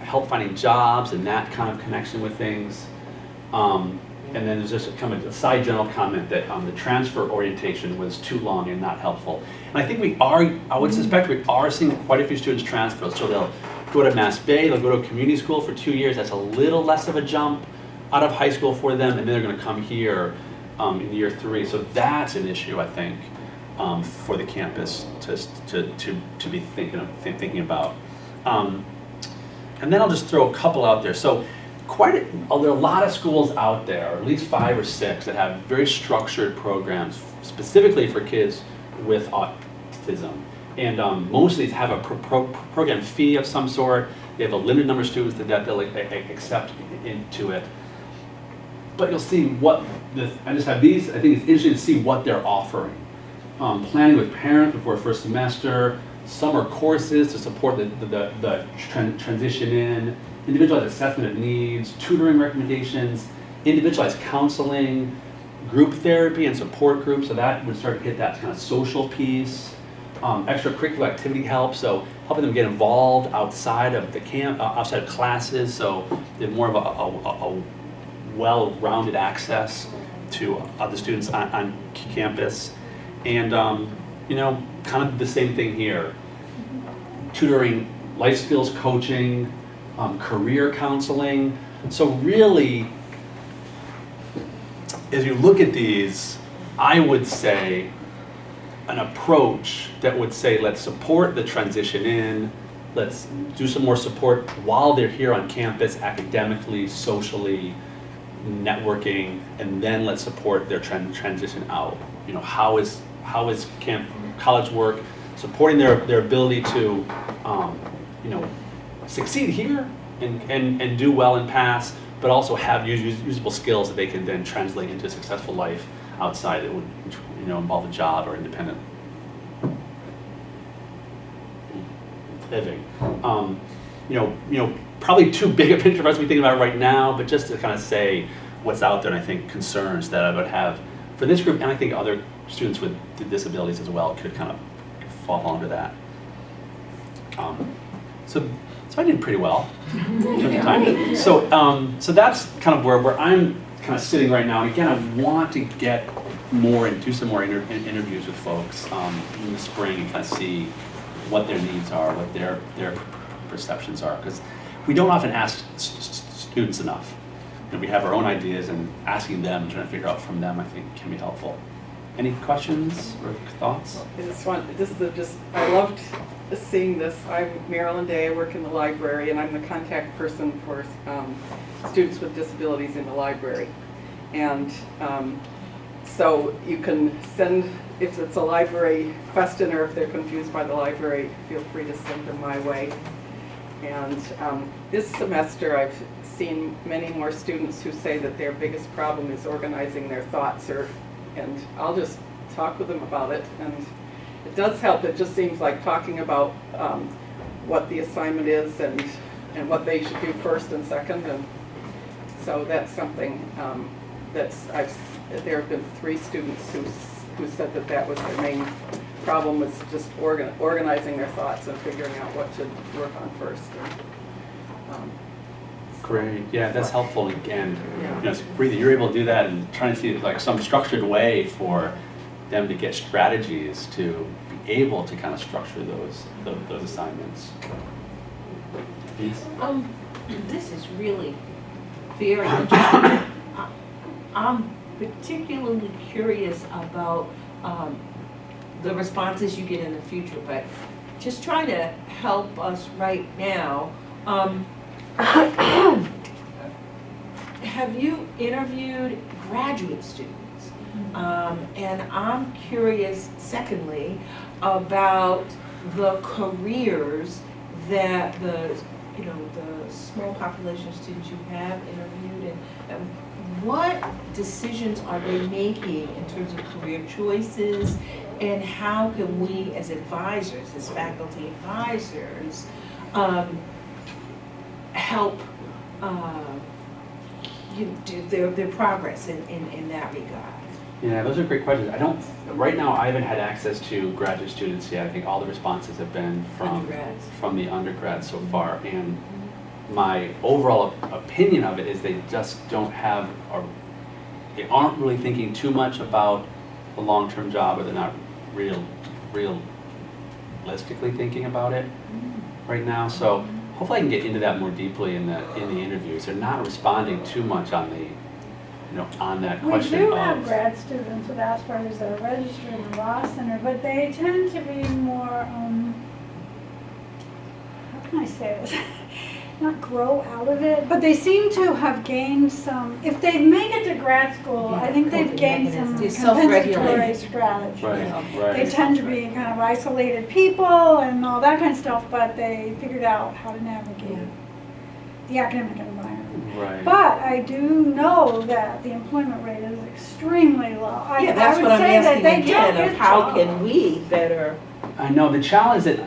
help finding jobs and that kind of connection with things. And then there's just a side general comment that the transfer orientation was too long and not helpful. And I think I would suspect we are seeing quite a few students transfer. So they'll go to Mass Bay, they'll go to a community school for 2 years. That's a little less of a jump out of high school for them, and then they're going to come here in year 3. So that's an issue, I think, for the campus to be thinking about. And then I'll just throw a couple out there. So there are a lot of schools out there, or at least 5 or 6, that have very structured programs specifically for kids with autism. And most of these have a program fee of some sort. They have a limited number of students that they'll accept into it. But you'll see I just have these. I think it's interesting to see what they're offering. Planning with parents before first semester, summer courses to support the transition in, individualized assessment of needs, tutoring recommendations, individualized counseling, group therapy and support groups, so that would start to hit that kind of social piece. Extracurricular activity help, so helping them get involved outside of the outside of classes, so they have more of a well-rounded access to other students on campus. And kind of the same thing here. Tutoring, life skills coaching, career counseling. So really, as you look at these, I would say an approach that would say, let's support the transition in, let's do some more support while they're here on campus, academically, socially, networking, and then let's support their transition out. How is college work supporting their ability to succeed here and do well and pass, but also have usable skills that they can then translate into a successful life outside that would involve a job or independent living. Probably too big a picture for us to be thinking about right now, but just to kind of say what's out there, and I think concerns that I would have for this group, and I think other students with disabilities as well could kind of fall under that. So I did pretty well in terms of time. So that's kind of where I'm kind of sitting right now. And again, I want to get more and do some more interviews with folks in the spring and kind of see what their needs are, what their perceptions are, because we don't often ask students enough. we have our own ideas, and asking them, trying to figure out from them, I think can be helpful. Any questions or thoughts? I loved seeing this. I'm Marilyn Day, I work in the library, and I'm the contact person for students with disabilities in the library. And so you can send, if it's a library question or if they're confused by the library, feel free to send them my way. And this semester I've seen many more students who say that their biggest problem is organizing their thoughts, and I'll just talk with them about it, and it does help. It just seems like talking about what the assignment is and what they should do first and second, and so that's something there have been 3 students who said that was their main problem, was just organizing their thoughts and figuring out what to work on first. Great, yeah, that's helpful, and it's great that you're able to do that, and trying to see like some structured way for them to get strategies to be able to kind of structure those assignments. Yes? This is really very interesting. I'm particularly curious about the responses you get in the future, but just trying to help us right now. Have you interviewed graduate students? And I'm curious, secondly, about the careers that the small population of students you have interviewed, and what decisions are they making in terms of career choices, and how can we as advisors, as faculty advisors, help do their progress in that regard? Yeah, those are great questions. Right now I haven't had access to graduate students yet. I think all the responses have been from the undergrads so far, and my overall opinion of it is they just don't have, or they aren't really thinking too much about the long-term job, or they're not realistically thinking about it right now. So hopefully I can get into that more deeply in the interviews. They're not responding too much on the on that question. We do have grad students with Asperger's that are registered in the Ross Center, but they tend to be more, how can I say this? Not grow out of it, but they seem to have gained some, if they make it to grad school, I think they've gained some compensatory strategy. Right. They tend to be kind of isolated people and all that kind of stuff, but they figured out how to navigate the academic environment. Right. But I do know that the employment rate is extremely low. That's what I'm asking again, of how can we better? I know the challenge that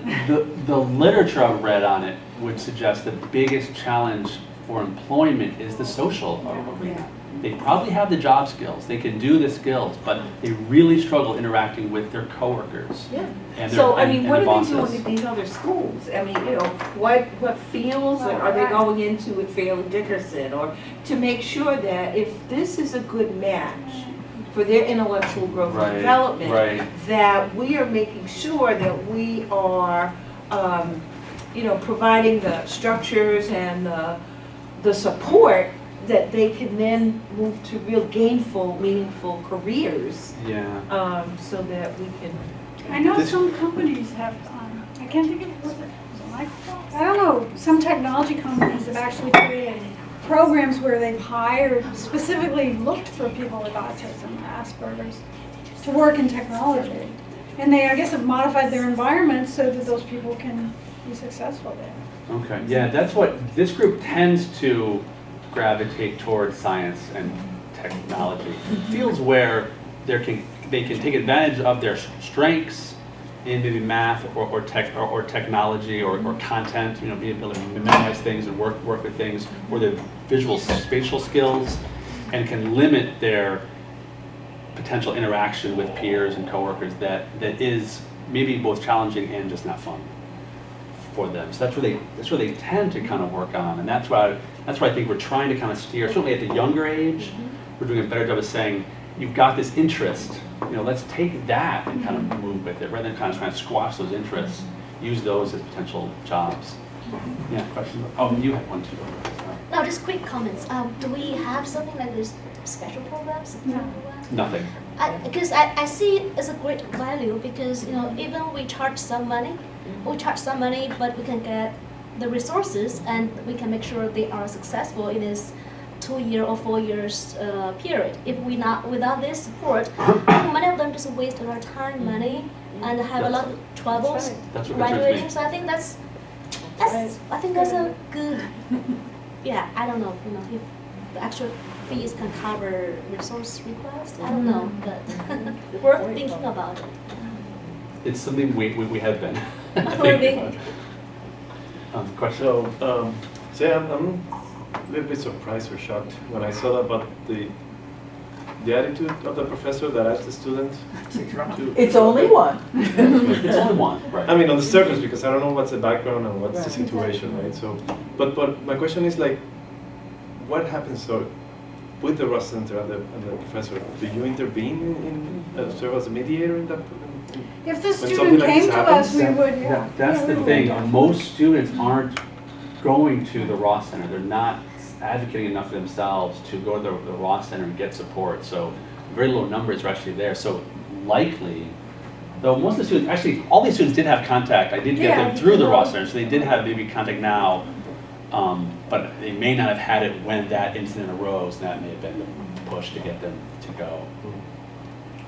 the literature I've read on it would suggest the biggest challenge for employment is the social arena. They probably have the job skills, they can do the skills, but they really struggle interacting with their coworkers. Yeah. And So, their, I mean, and what the are they bosses. doing at these other schools? I mean, what fields are they going into at Fairleigh Dickerson? Or to make sure that if this is a good match for their intellectual growth and development, that we are making sure that we are, providing the structures and the support that they can then move to real gainful, meaningful careers. Yeah. So that we can. I know some companies have, I can't think of what Microsoft? I don't know, some technology companies have actually created programs where they've hired, specifically looked for people with autism, Asperger's, to work in technology. And they, I guess, have modified their environment so that those people can be successful there. Okay. Yeah, that's what this group tends to gravitate towards, science and technology. Fields where they can take advantage of their strengths in maybe math or technology or content, being able to memorize things and work with things, or their visual spatial skills, and can limit their potential interaction with peers and coworkers that is maybe both challenging and just not fun for them. So that's where they tend to kind of work on, and that's why I think we're trying to kind of steer, certainly at the younger age, we're doing a better job of saying, you've got this interest, let's take that and kind of move with it, rather than kind of trying to squash those interests, use those as potential jobs. Yeah, question? Oh, you had one too. No, just quick comments. Do we have something like this special programs? No. Nothing. Because I see it as a great value because even we charge some money, but we can get the resources and we can make sure they are successful in this 2-year or 4 years period. If we not without this support, many of them just waste a lot of time, money, and have a lot of troubles That's what graduating. concerns So I think that's I think that's a good. Yeah, I don't know. If the actual fees can cover resource requests, I don't know, but worth thinking about it. It's something we have been Maybe. thinking about. Question? So, I'm a little bit surprised or shocked when I saw about the attitude of the professor that asked the student to. It's only one. It's only one, right? I mean, on the surface, because I don't know what's the background and what's the situation, right? So, but my question is like, what happens with the Ross Center and the professor? Do you intervene in serve as a mediator in that? If the something student like came this to us, happens? we would, yeah. That's Yeah, the we thing. would. Most students aren't going to the Ross Center. They're not advocating enough for themselves to go to the Ross Center and get support. So very low numbers are actually there. So likely, though most of the students, actually all these students did have contact. I did get them through the Ross Center, so they did have maybe contact now, but they may not have had it when that incident arose, and that may have been the push to get them to go.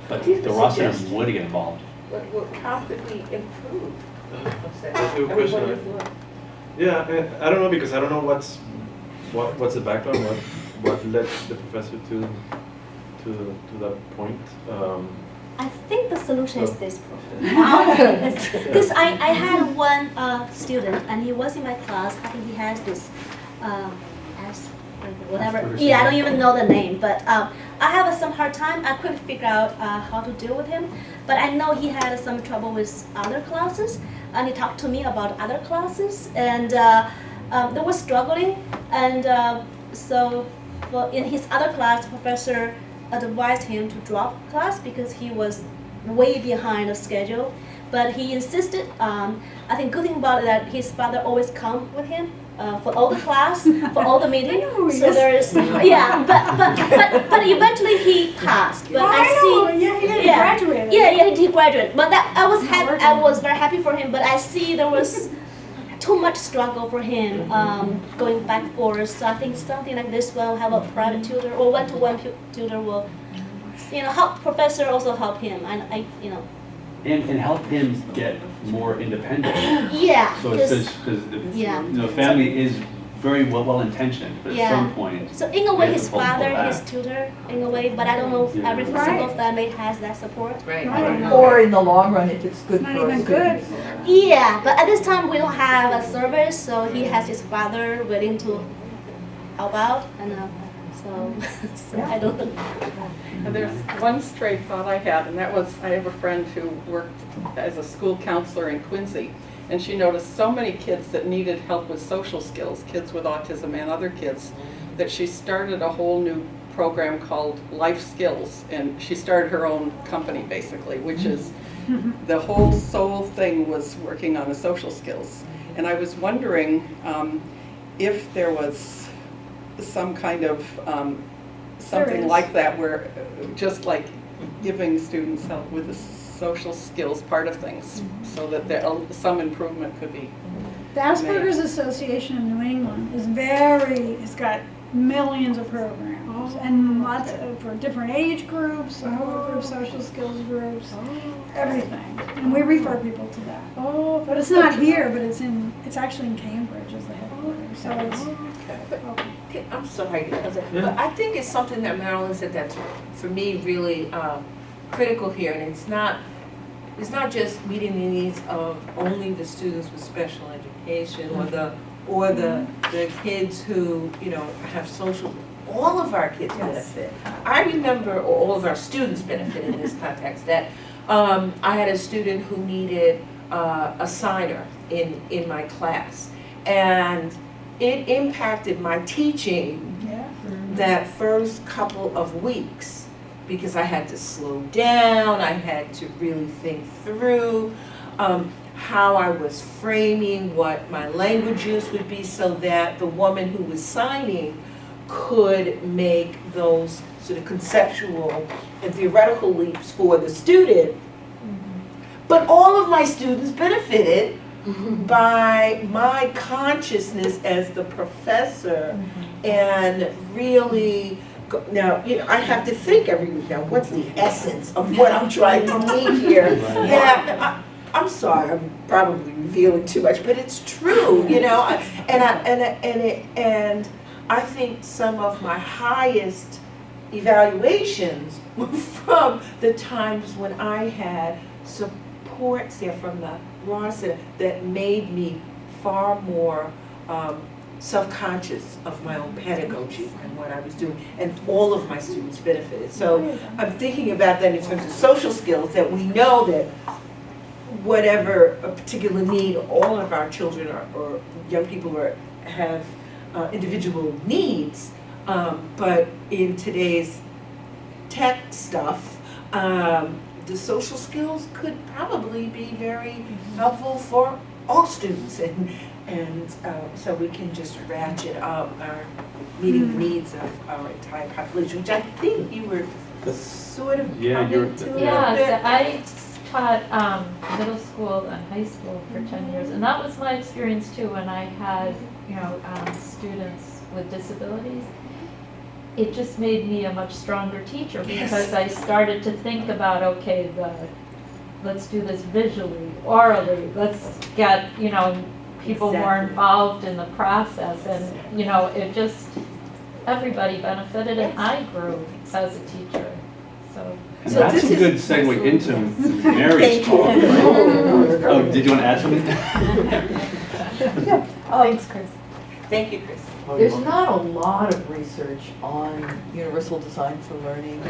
But the Ross Center would get involved. How could we improve? That's a good question. Yeah, I don't know because I don't know what's the background, what led the professor to that point. I think the solution is this program. Because I had one student and he was in my class. I think he has this whatever. Yeah, I don't even know the name, but I have some hard time. I couldn't figure out how to deal with him. But I know he had some trouble with other classes, and he talked to me about other classes, and they were struggling. And so in his other class, the professor advised him to drop class because he was way behind the schedule. But he insisted. I think good thing about it that his father always come with him for all the class, for all the meetings. So there is, yeah. But eventually he passed. But I see, Yeah, he didn't graduate. yeah, he graduated. But that I was very happy for him. But I see there was too much struggle for him going back and forth. So I think something like this will have a private tutor or one-to-one tutor will, help professor also help him. And And help him get more independent. Yeah. So because the family is very well intentioned, but at some point. So in a way, they have his to pull father, back. his tutor, in a way, but I don't know if every single family has that support. Right. I don't know. Or in the long run, if it's good It's for not a even student. good. Yeah, but at this time we don't have a service, so he has his father willing to help out, and so I don't know. And there's one stray thought I had, and that was, I have a friend who worked as a school counselor in Quincy, and she noticed so many kids that needed help with social skills, kids with autism and other kids, that she started a whole new program called Life Skills, and she started her own company basically, which is the whole sole thing was working on the social skills. And I was wondering if there was some kind of something like that where just like giving students help with the social skills part of things so that some improvement could be. The Asperger's Association of New England it's got millions of programs and lots for different age groups, support groups, social skills groups, everything. And we refer people to that. But it's not here, but it's actually in Cambridge is the headquarters. So it's I'm sorry, but I think it's something that Marilyn said that's, for me, really critical here, and it's not just meeting the needs of only the students with special education or the kids who have social. All of our kids benefit. I remember, or all of our students benefit in this context. That I had a student who needed a signer in my class, and it impacted my teaching that first couple of weeks because I had to slow down, I had to really think through how I was framing what my language use would be so that the woman who was signing could make those sort of conceptual and theoretical leaps for the student. But all of my students benefited by my consciousness as the professor and really, now, you know, I have to think every week now, what's the essence of what I'm trying to mean here? Yeah, I'm sorry, I'm probably revealing too much, but it's true, you know. And I think some of my highest evaluations were from the times when I had supports there from the Ross Center that made me far more self-conscious of my own pedagogy and what I was doing, and all of my students benefited. So I'm thinking about that in terms of social skills, that we know that whatever a particular need, all of our children or young people have individual needs, but in today's tech stuff, the social skills could probably be very helpful for all students, and so we can just ratchet up our meeting the needs of our entire population, which I think you were sort of coming to a little Yeah, bit. so I taught middle school and high school for 10 years, and that was my experience too when I had, you know, students with disabilities. It just made me a much stronger teacher because I started to think about, okay, let's do this visually, orally, let's get, you know, people more involved in the process, and, you know, it just, everybody benefited and I grew as a teacher, so. And So that's this a is- good segue into Mary's Thank you. talk. Oh, did you want to add something? Thanks, Chris. Thank you, Chris. There's not a lot of research on universal design for learning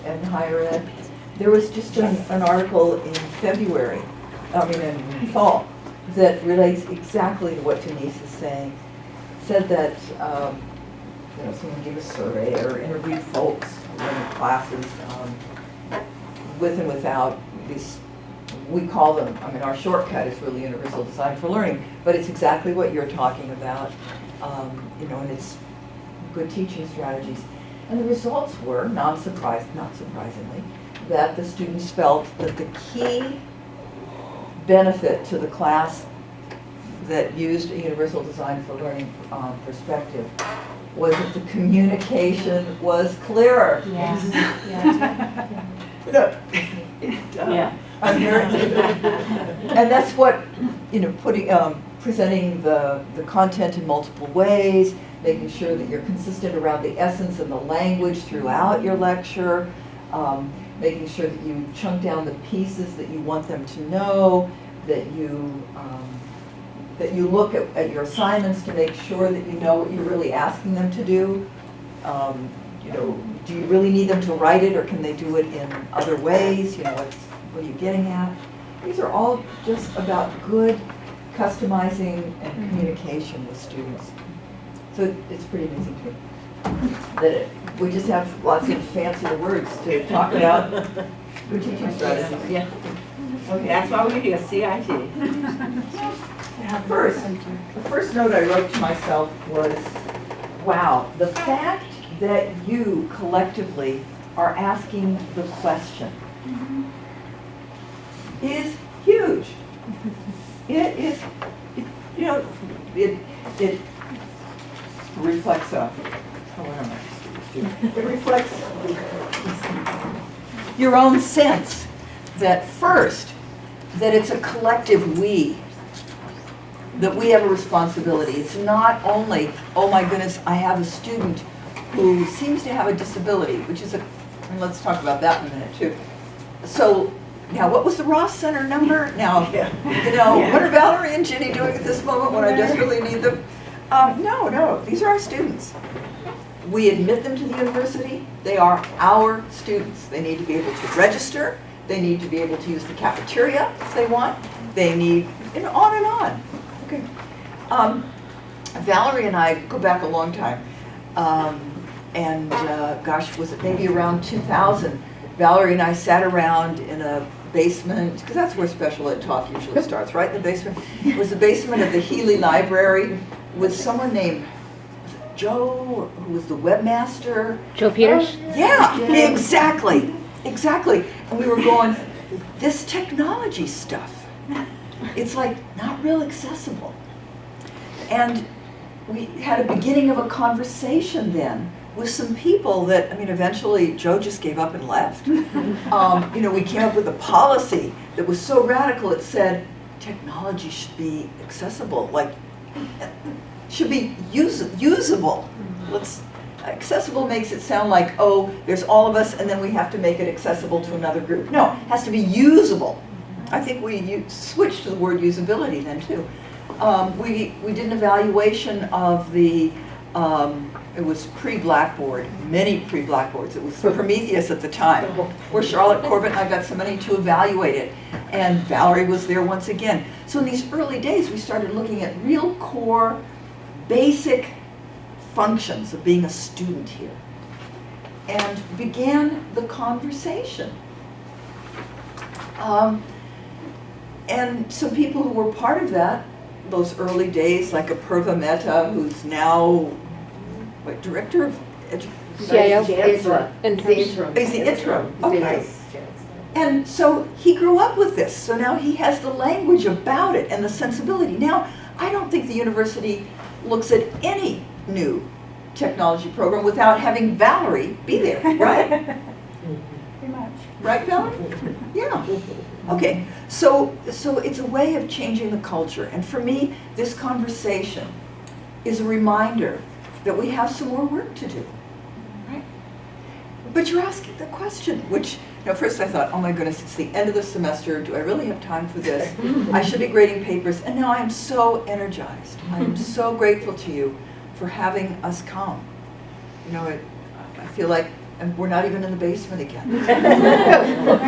and higher ed. There was just an article in February, in fall, that relates exactly to what Denise is saying. Said that, someone gave a survey or interviewed folks in classes, with and without these, we call them, our shortcut is really universal design for learning, but it's exactly what you're talking about, and it's good teaching strategies. And the results were, not surprisingly, that the students felt that the key benefit to the class that used a universal design for learning perspective was that the communication was clearer. Look, I'm very, and that's what, presenting the content in multiple ways, making sure that you're consistent around the essence and the language throughout your lecture, making sure that you chunk down the pieces that you want them to know, that you look at your assignments to make sure that you know what you're really asking them to do. Do you really need them to write it, or can they do it in other ways? What are you getting at? These are all just about good customizing and communication with students. So it's pretty amazing to me that we just have lots of fancier words to talk about good teaching strategies. Yeah. Okay, that's why we're here, CIT. The first note I wrote to myself was, wow, the fact that you collectively are asking the question is huge. It is, it reflects it reflects your own sense that first, that it's a collective we, that we have a responsibility. It's not only, oh my goodness, I have a student who seems to have a disability, which is and let's talk about that in a minute too. So, now what was the Ross Center number? Now, what are Valerie and Ginny doing at this moment when I desperately need them? No, these are our students. We admit them to the university. They are our students. They need to be able to register. They need to be able to use the cafeteria if they want. They need, and on and on. Okay. Valerie and I go back a long time. Gosh, was it maybe around 2000 Valerie and I sat around in a basement, because that's where special ed talk usually starts, right? The basement. It was the basement of the Healy Library with someone named Joe, who was the webmaster. Joe Peters? Yeah, exactly, exactly. And we were going, this technology stuff, it's like not real accessible. And we had a beginning of a conversation then with some people that, I mean, eventually Joe just gave up and left. You know, we came up with a policy that was so radical, it said technology should be accessible, like, should be usable. Accessible makes it sound like, oh, there's all of us and then we have to make it accessible to another group. No, it has to be usable. I think we switched to the word usability then too. We did an evaluation of the, it was pre-Blackboard, many pre-Blackboards. It was Prometheus at the time, where Charlotte Corbett and I got some money to evaluate it. And Valerie was there once again. So in these early days, we started looking at real core, basic functions of being a student here. And began the conversation. And some people who were part of that, those early days, like Apurva Mehta, who's now what, director of CIO? Interim. He's the interim. Okay. And so he grew up with this. So now he has the language about it and the sensibility. Now, I don't think the university looks at any new technology program without having Valerie be there, right? Pretty much. Right, Valerie? Yeah. Okay, so it's a way of changing the culture. And for me, this conversation is a reminder that we have some more work to do, right? But you're asking the question, which, you know, first I thought, oh my goodness, it's the end of the semester. Do I really have time for this? I should be grading papers. And now I am so energized. I am so grateful to you for having us come. You know, I feel like we're not even in the basement again.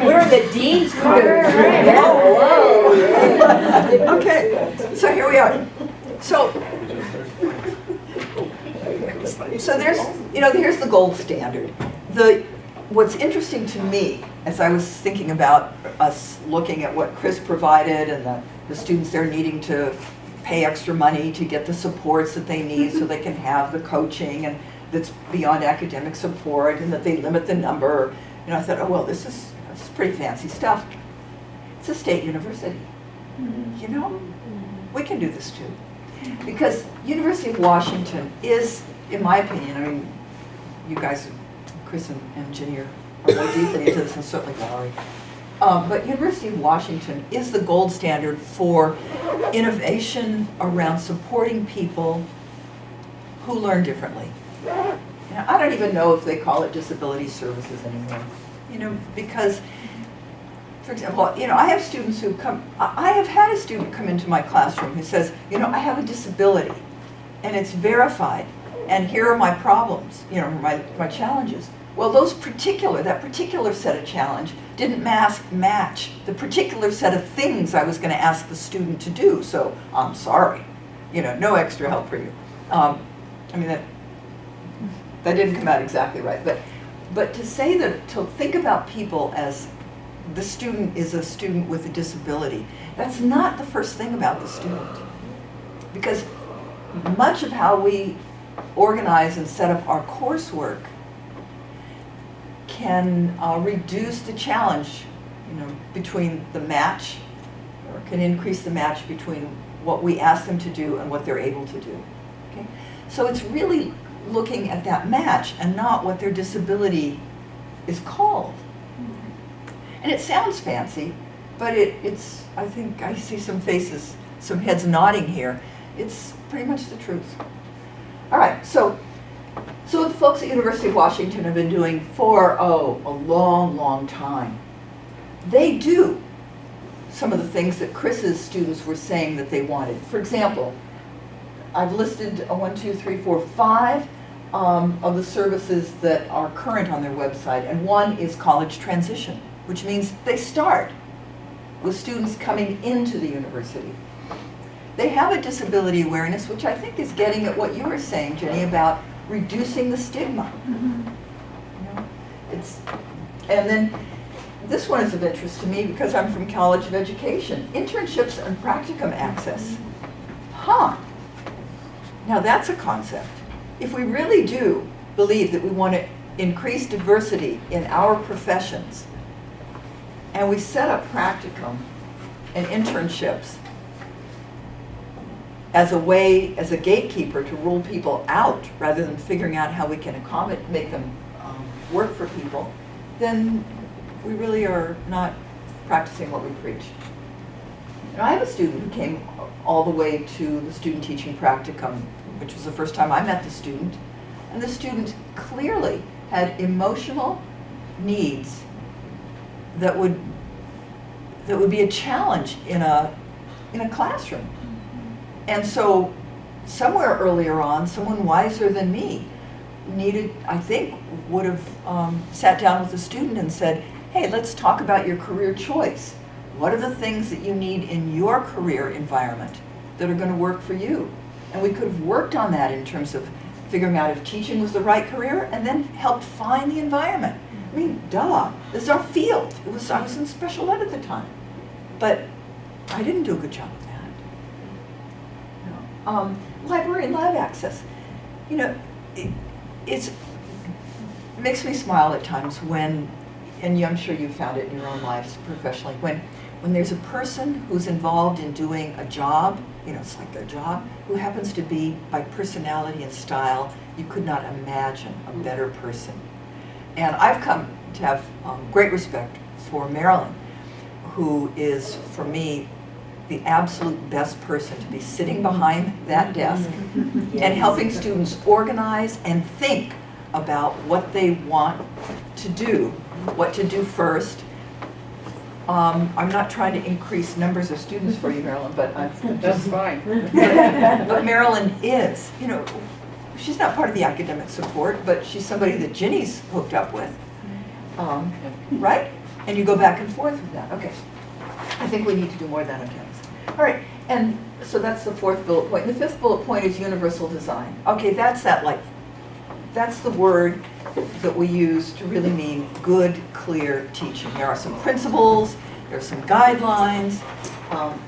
We're in the dean's quarters. Okay, so here we are. So there's, you know, here's the gold standard. What's interesting to me, as I was thinking about us looking at what Chris provided and the students there needing to pay extra money to get the supports that they need so they can have the coaching and that's beyond academic support, and that they limit the number. You know, I thought, oh well, this is pretty fancy stuff. It's a state university. You know, we can do this too. Because University of Washington is, in my opinion, I mean, you guys, Chris and Ginny are more deeply into this, and certainly Valerie. But University of Washington is the gold standard for innovation around supporting people who learn differently. You know, I don't even know if they call it disability services anymore. You know, because, for example, you know, I have students who come, I have had a student come into my classroom who says, you know, I have a disability and it's verified and here are my problems, you know, my challenges. Well, that particular set of challenge didn't match the particular set of things I was going to ask the student to do, so I'm sorry. You know, no extra help for you. I mean, that didn't come out exactly right, but to say that, to think about people as the student is a student with a disability, that's not the first thing about the student. Because much of how we organize and set up our coursework can reduce the challenge, you know, between the match, or can increase the match between what we ask them to do and what they're able to do. Okay? So it's really looking at that match and not what their disability is called. And it sounds fancy, but it's, I think I see some faces, some heads nodding here. It's pretty much the truth. All right, so the folks at University of Washington have been doing for, a long, long time. They do some of the things that Chris's students were saying that they wanted. For example, I've listed 5 of the services that are current on their website, and one is college transition, which means they start with students coming into the university. They have a disability awareness, which I think is getting at what you were saying, Ginny, about reducing the stigma. You know, And then this one is of interest to me because I'm from College of Education. Internships and practicum access. Huh. Now that's a concept. If we really do believe that we want to increase diversity in our professions, and we set up practicum and internships as a way, as a gatekeeper to rule people out rather than figuring out how we can accommodate, make them work for people, then we really are not practicing what we preach. And I have a student who came all the way to the student teaching practicum, which was the first time I met the student, and the student clearly had emotional needs that would be a challenge in a classroom. And so somewhere earlier on, someone wiser than me would have sat down with the student and said, hey, let's talk about your career choice. What are the things that you need in your career environment that are going to work for you? And we could have worked on that in terms of figuring out if teaching was the right career and then helped find the environment. I mean, duh, this is our field. I was in special ed at the time. But I didn't do a good job of that. No. Library and lab access. You know, it makes me smile at times when, and I'm sure you've found it in your own lives professionally, when there's a person who's involved in doing a job, you know, it's like their job, who happens to be, by personality and style, you could not imagine a better person. And I've come to have great respect for Marilyn, who is, for me, the absolute best person to be sitting behind that desk and helping students organize and think about what they want to do, what to do first. I'm not trying to increase numbers of students for you, Marilyn, but That's fine. but Marilyn is, you know, she's not part of the academic support, but she's somebody that Ginny's hooked up with, right? And you go back and forth with that. Okay, I think we need to do more of that on campus. All right, and so that's the fourth bullet point. And the fifth bullet point is universal design. Okay, that's the word that we use to really mean good, clear teaching. There are some principles, there are some guidelines,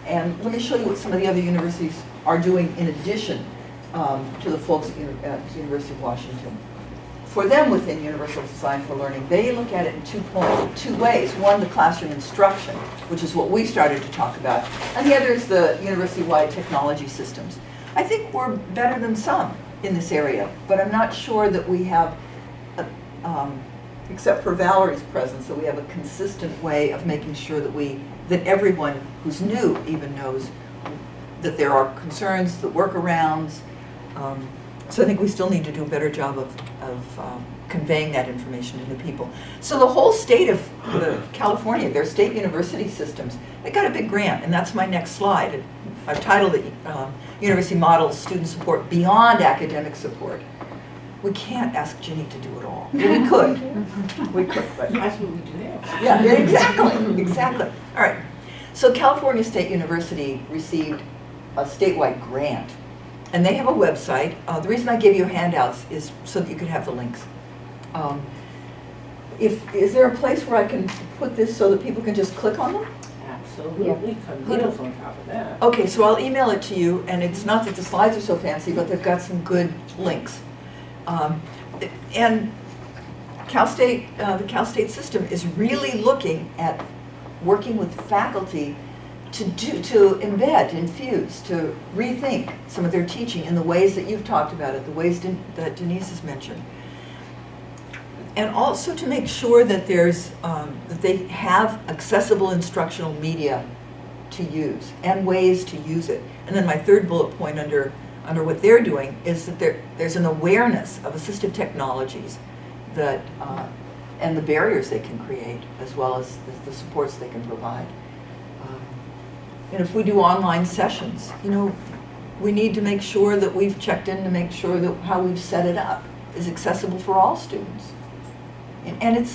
and let me show you what some of the other universities are doing in addition to the folks at the University of Washington. For them, within Universal Design for Learning, they look at it in two ways. One, the classroom instruction, which is what we started to talk about, and the other is the university-wide technology systems. I think we're better than some in this area, but I'm not sure that we have, except for Valerie's presence, that we have a consistent way of making sure that everyone who's new even knows that there are concerns, the workarounds. So I think we still need to do a better job of conveying that information to the people. So the whole state of California, their state university systems, they got a big grant, and that's my next slide. I've titled it University Models Student Support Beyond Academic Support. We can't ask Ginny to do it all. We could. We could, but That's what we do now. yeah, exactly, exactly. All right. So California State University received a statewide grant, and they have a website. The reason I gave you handouts is so that you could have the links. Is there a place where I can put this so that people can just click on them? Absolutely, Camille's on top of that. Okay, so I'll email it to you, and it's not that the slides are so fancy, but they've got some good links. And Cal State, the Cal State system is really looking at working with faculty to embed, infuse, to rethink some of their teaching in the ways that you've talked about it, the ways that Denise has mentioned. And also to make sure that that they have accessible instructional media to use and ways to use it. And then my third bullet point under what they're doing is that there's an awareness of assistive technologies that and the barriers they can create, as well as the supports they can provide. And if we do online sessions, you know, we need to make sure that we've checked in to make sure that how we've set it up is accessible for all students. And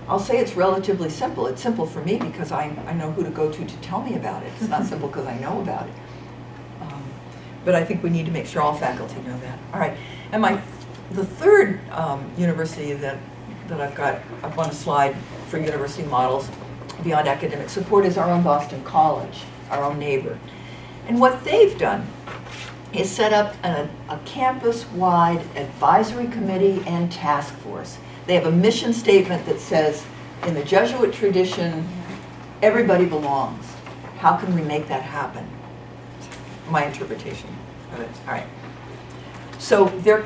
I'll say it's relatively simple. It's simple for me because I know who to go to tell me about it. It's not simple because I know about it. But I think we need to make sure all faculty know that. All right, and the third university that that I've got up on a slide for university models beyond academic support is our own Boston College, our own neighbor. And what they've done is set up a campus-wide advisory committee and task force. They have a mission statement that says, in the Jesuit tradition, everybody belongs. How can we make that happen? My interpretation of it. All right. So there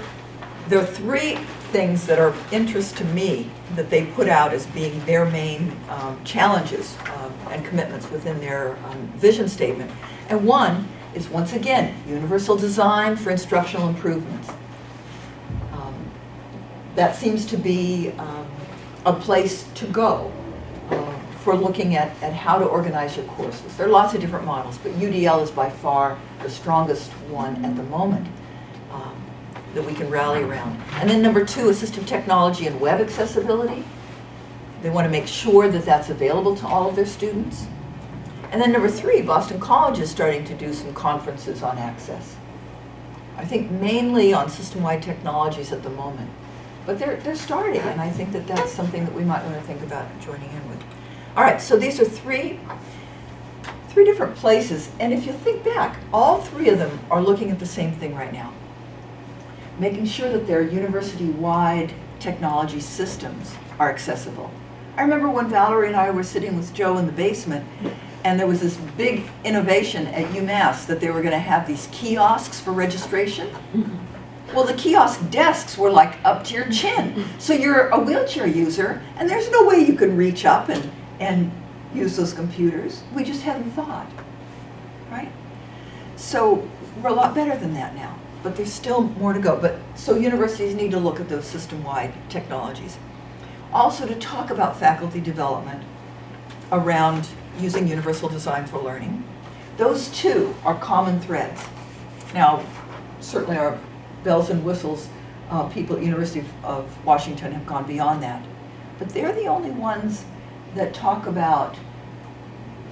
are three things that are of interest to me that they put out as being their main challenges and commitments within their vision statement. And one is, once again, universal design for instructional improvements. That seems to be a place to go for looking at how to organize your courses. There are lots of different models, but UDL is by far the strongest one at the moment that we can rally around. And then number two, assistive technology and web accessibility. They want to make sure that that's available to all of their students. And then number three, Boston College is starting to do some conferences on access. I think mainly on system-wide technologies at the moment. But they're starting, and I think that that's something that we might want to think about joining in with. All right, so these are three different places, and if you think back, all three of them are looking at the same thing right now. Making sure that their university-wide technology systems are accessible. I remember when Valerie and I were sitting with Joe in the basement, and there was this big innovation at UMass that they were going to have these kiosks for registration. Well, the kiosk desks were like up to your chin. So you're a wheelchair user, and there's no way you can reach up and use those computers. We just hadn't thought, right? So we're a lot better than that now, but there's still more to go. So universities need to look at those system-wide technologies. Also to talk about faculty development around using universal design for learning. Those two are common threads. Now, certainly our bells and whistles people at University of Washington have gone beyond that. But they're the only ones that talk about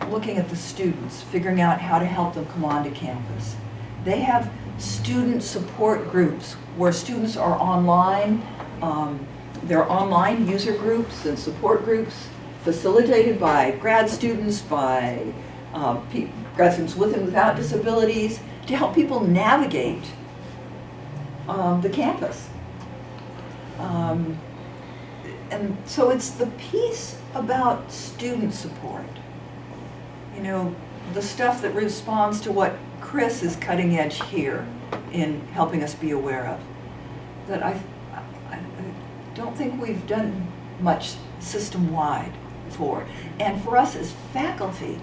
looking at the students, figuring out how to help them come onto campus. They have student support groups where students are online. They're online user groups and support groups facilitated by grad students, by grad students with and without disabilities, to help people navigate the campus. And so it's the piece about student support. You know, the stuff that responds to what Chris is cutting edge here in helping us be aware of, that I don't think we've done much system-wide for. And for us as faculty,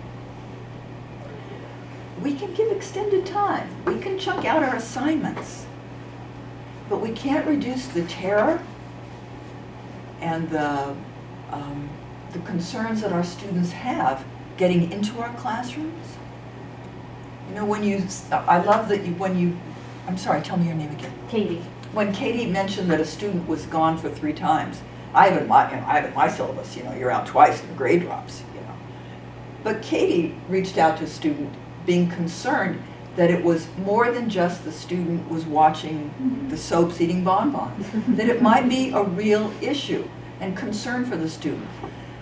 we can give extended time. We can chunk out our assignments. But we can't reduce the terror and the concerns that our students have getting into our classrooms. You know, I love that I'm sorry, tell me your name again. Katie. When Katie mentioned that a student was gone for 3 times, I have in my syllabus, you know, you're out twice and grade drops, you know. But Katie reached out to a student being concerned that it was more than just the student was watching the soaps eating bonbons, that it might be a real issue and concern for the student.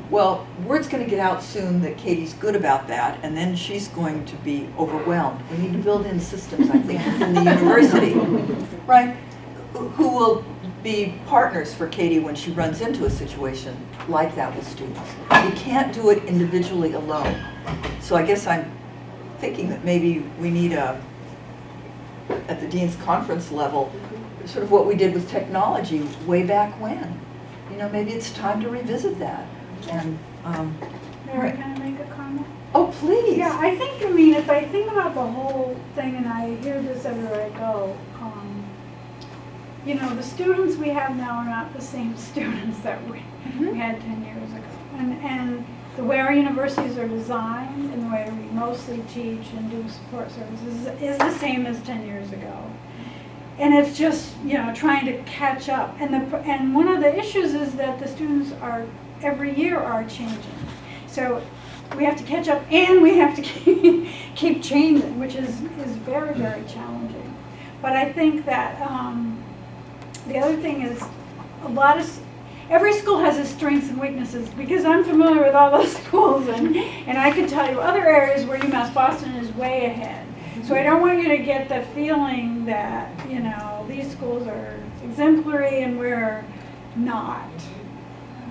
Well, word's going to get out soon that Katie's good about that, and then she's going to be overwhelmed. We need to build in systems, I think, within the university, right, who will be partners for Katie when she runs into a situation like that with students. We can't do it individually alone. So I guess I'm thinking that maybe we need at the Dean's Conference level, sort of what we did with technology way back when. You know, maybe it's time to revisit that. And Mary, can I make a comment? oh, please. Yeah, I think, if I think about the whole thing, and I hear this everywhere I go, you know, the students we have now are not the same students that we had 10 years ago. And the way our universities are designed and the way we mostly teach and do support services is the same as 10 years ago. And it's just, you know, trying to catch up. And one of the issues is that the students every year are changing. So we have to catch up and we have to keep changing, which is very, very challenging. But I think that the other thing is every school has its strengths and weaknesses, because I'm familiar with all those schools, and I can tell you other areas where UMass Boston is way ahead. So I don't want you to get the feeling that, you know, these schools are exemplary and we're not.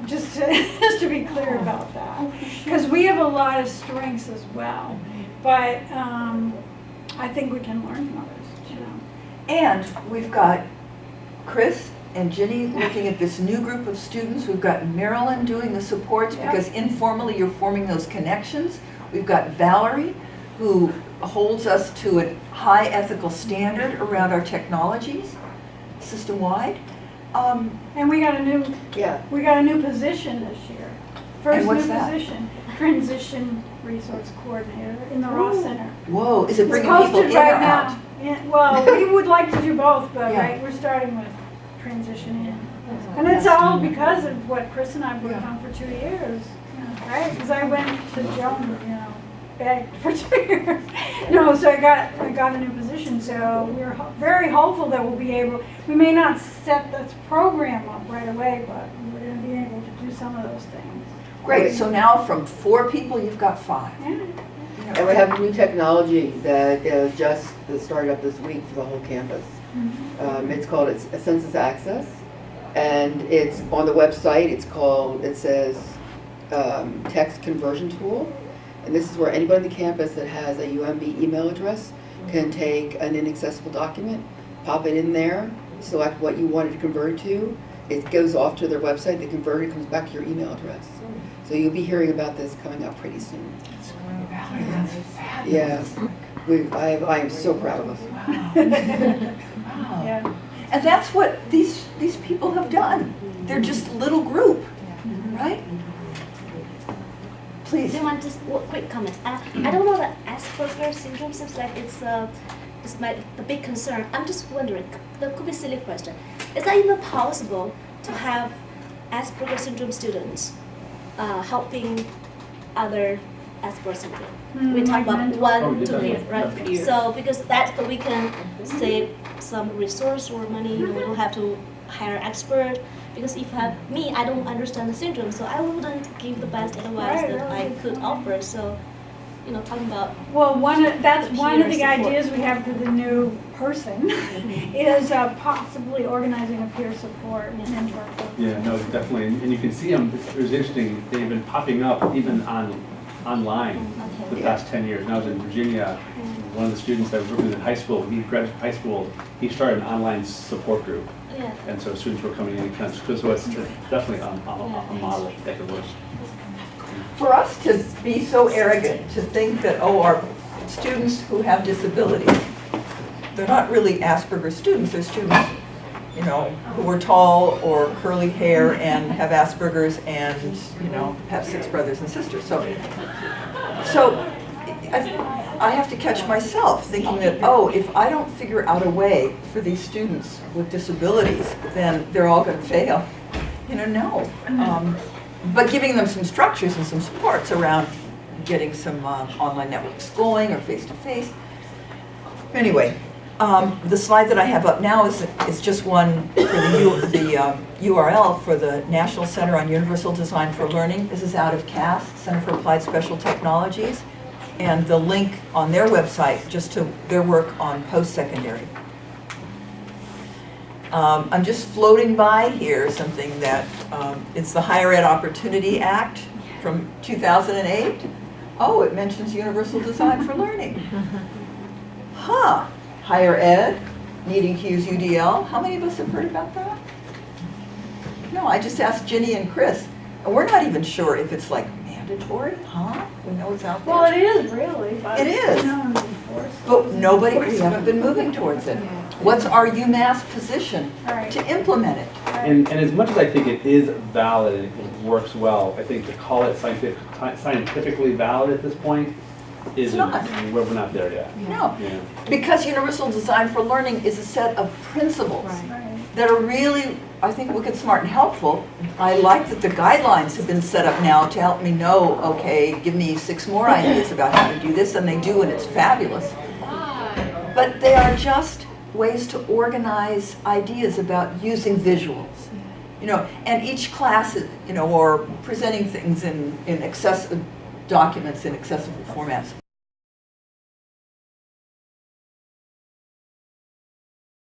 Just to be clear about that. Because we have a lot of strengths as well. But I think we can learn from others, you know. And we've got Chris and Ginny looking at this new group of students. We've got Marilyn doing the supports because informally you're forming those connections. We've got Valerie, who holds us to a high ethical standard around our technologies, system-wide. And we got a new position this year. First And what's new that? position, transition resource coordinator in the Ross Center. Whoa, is it It's bringing people posted in right or now. out? Yeah, well, we would like to do both, but Yeah. right, we're starting with transition in. And it's all because of what Chris and I worked on for 2 years, right? Because I went to Joan, you know, begged for 2 years. No, so I got a new position, so we're very hopeful that we'll be able, we may not set this program up right away, but we're going to be able to do some of those things. Great, so now from 4 people, you've got 5. Yeah. And we have new technology that is just started up this week for the whole campus. It's called Census Access, and it's on the website. It says text conversion tool, and this is where anybody on the campus that has a UMB email address can take an inaccessible document, pop it in there, select what you wanted to convert to. It goes off to their website. They convert it, comes back to your email address. So you'll be hearing about this coming up pretty soon. Yeah, I am so proud of us. Yeah. And that's what these people have done. They're just a little group, right? Please. I want just one quick comment. I don't know that Asperger's syndrome seems like it's the big concern. I'm just wondering, that could be a silly question. Is that even possible to have Asperger's syndrome students helping other Asperger's syndrome? We talk about one to peer, right? So because that we can save some resource or money. You know, we don't have to hire expert. Because if I don't understand the syndrome, so I wouldn't give the best advice that I could offer. So, you know, talking about Well, that's one of the peer support. ideas we have for the new person is possibly organizing a peer support mentor. Yeah, no, definitely, and you can see them, it was interesting, they've been popping up even online for the past 10 years. When I was in Virginia, one of the students that was working in high school, he graduated high school, he started an online support group. Yeah. And so students were coming in, so it's definitely a model that could work. For us to be so arrogant to think that, oh, our students who have disabilities, they're not really Asperger's students, they're students, you know, who are tall or curly hair and have Asperger's and, you know, have 6 brothers and sisters. So I have to catch myself thinking that, oh, if I don't figure out a way for these students with disabilities, then they're all going to fail. You know, no. But giving them some structures and some supports around getting some online networks going or face-to-face. Anyway, the slide that I have up now is just one for the URL for the National Center on Universal Design for Learning. This is out of CAST, Center for Applied Special Technologies, and the link on their website just to their work on post-secondary. I'm just floating by here something that it's the Higher Ed Opportunity Act from 2008. Oh, it mentions Universal Design for Learning. Huh, higher ed, needing to use UDL. How many of us have heard about that? No, I just asked Ginny and Chris. And we're not even sure if it's like mandatory, huh? We know it's out there. Well, it is really, but It is. no one's enforced. But we haven't been moving towards it. What's our UMass position Right. to implement it? And as much as I think it is valid and it works well, I think to call it scientifically valid at this point isn't, not. we're not there yet. No, Yeah. because Universal Design for Learning is a set of principles Right. that are really, I think, wicked smart and helpful. I like that the guidelines have been set up now to help me know, okay, give me 6 more ideas about how to do this, and they do, and it's fabulous. But they are just ways to organize ideas about using visuals You know, and each class, you know, or presenting things in documents in accessible formats.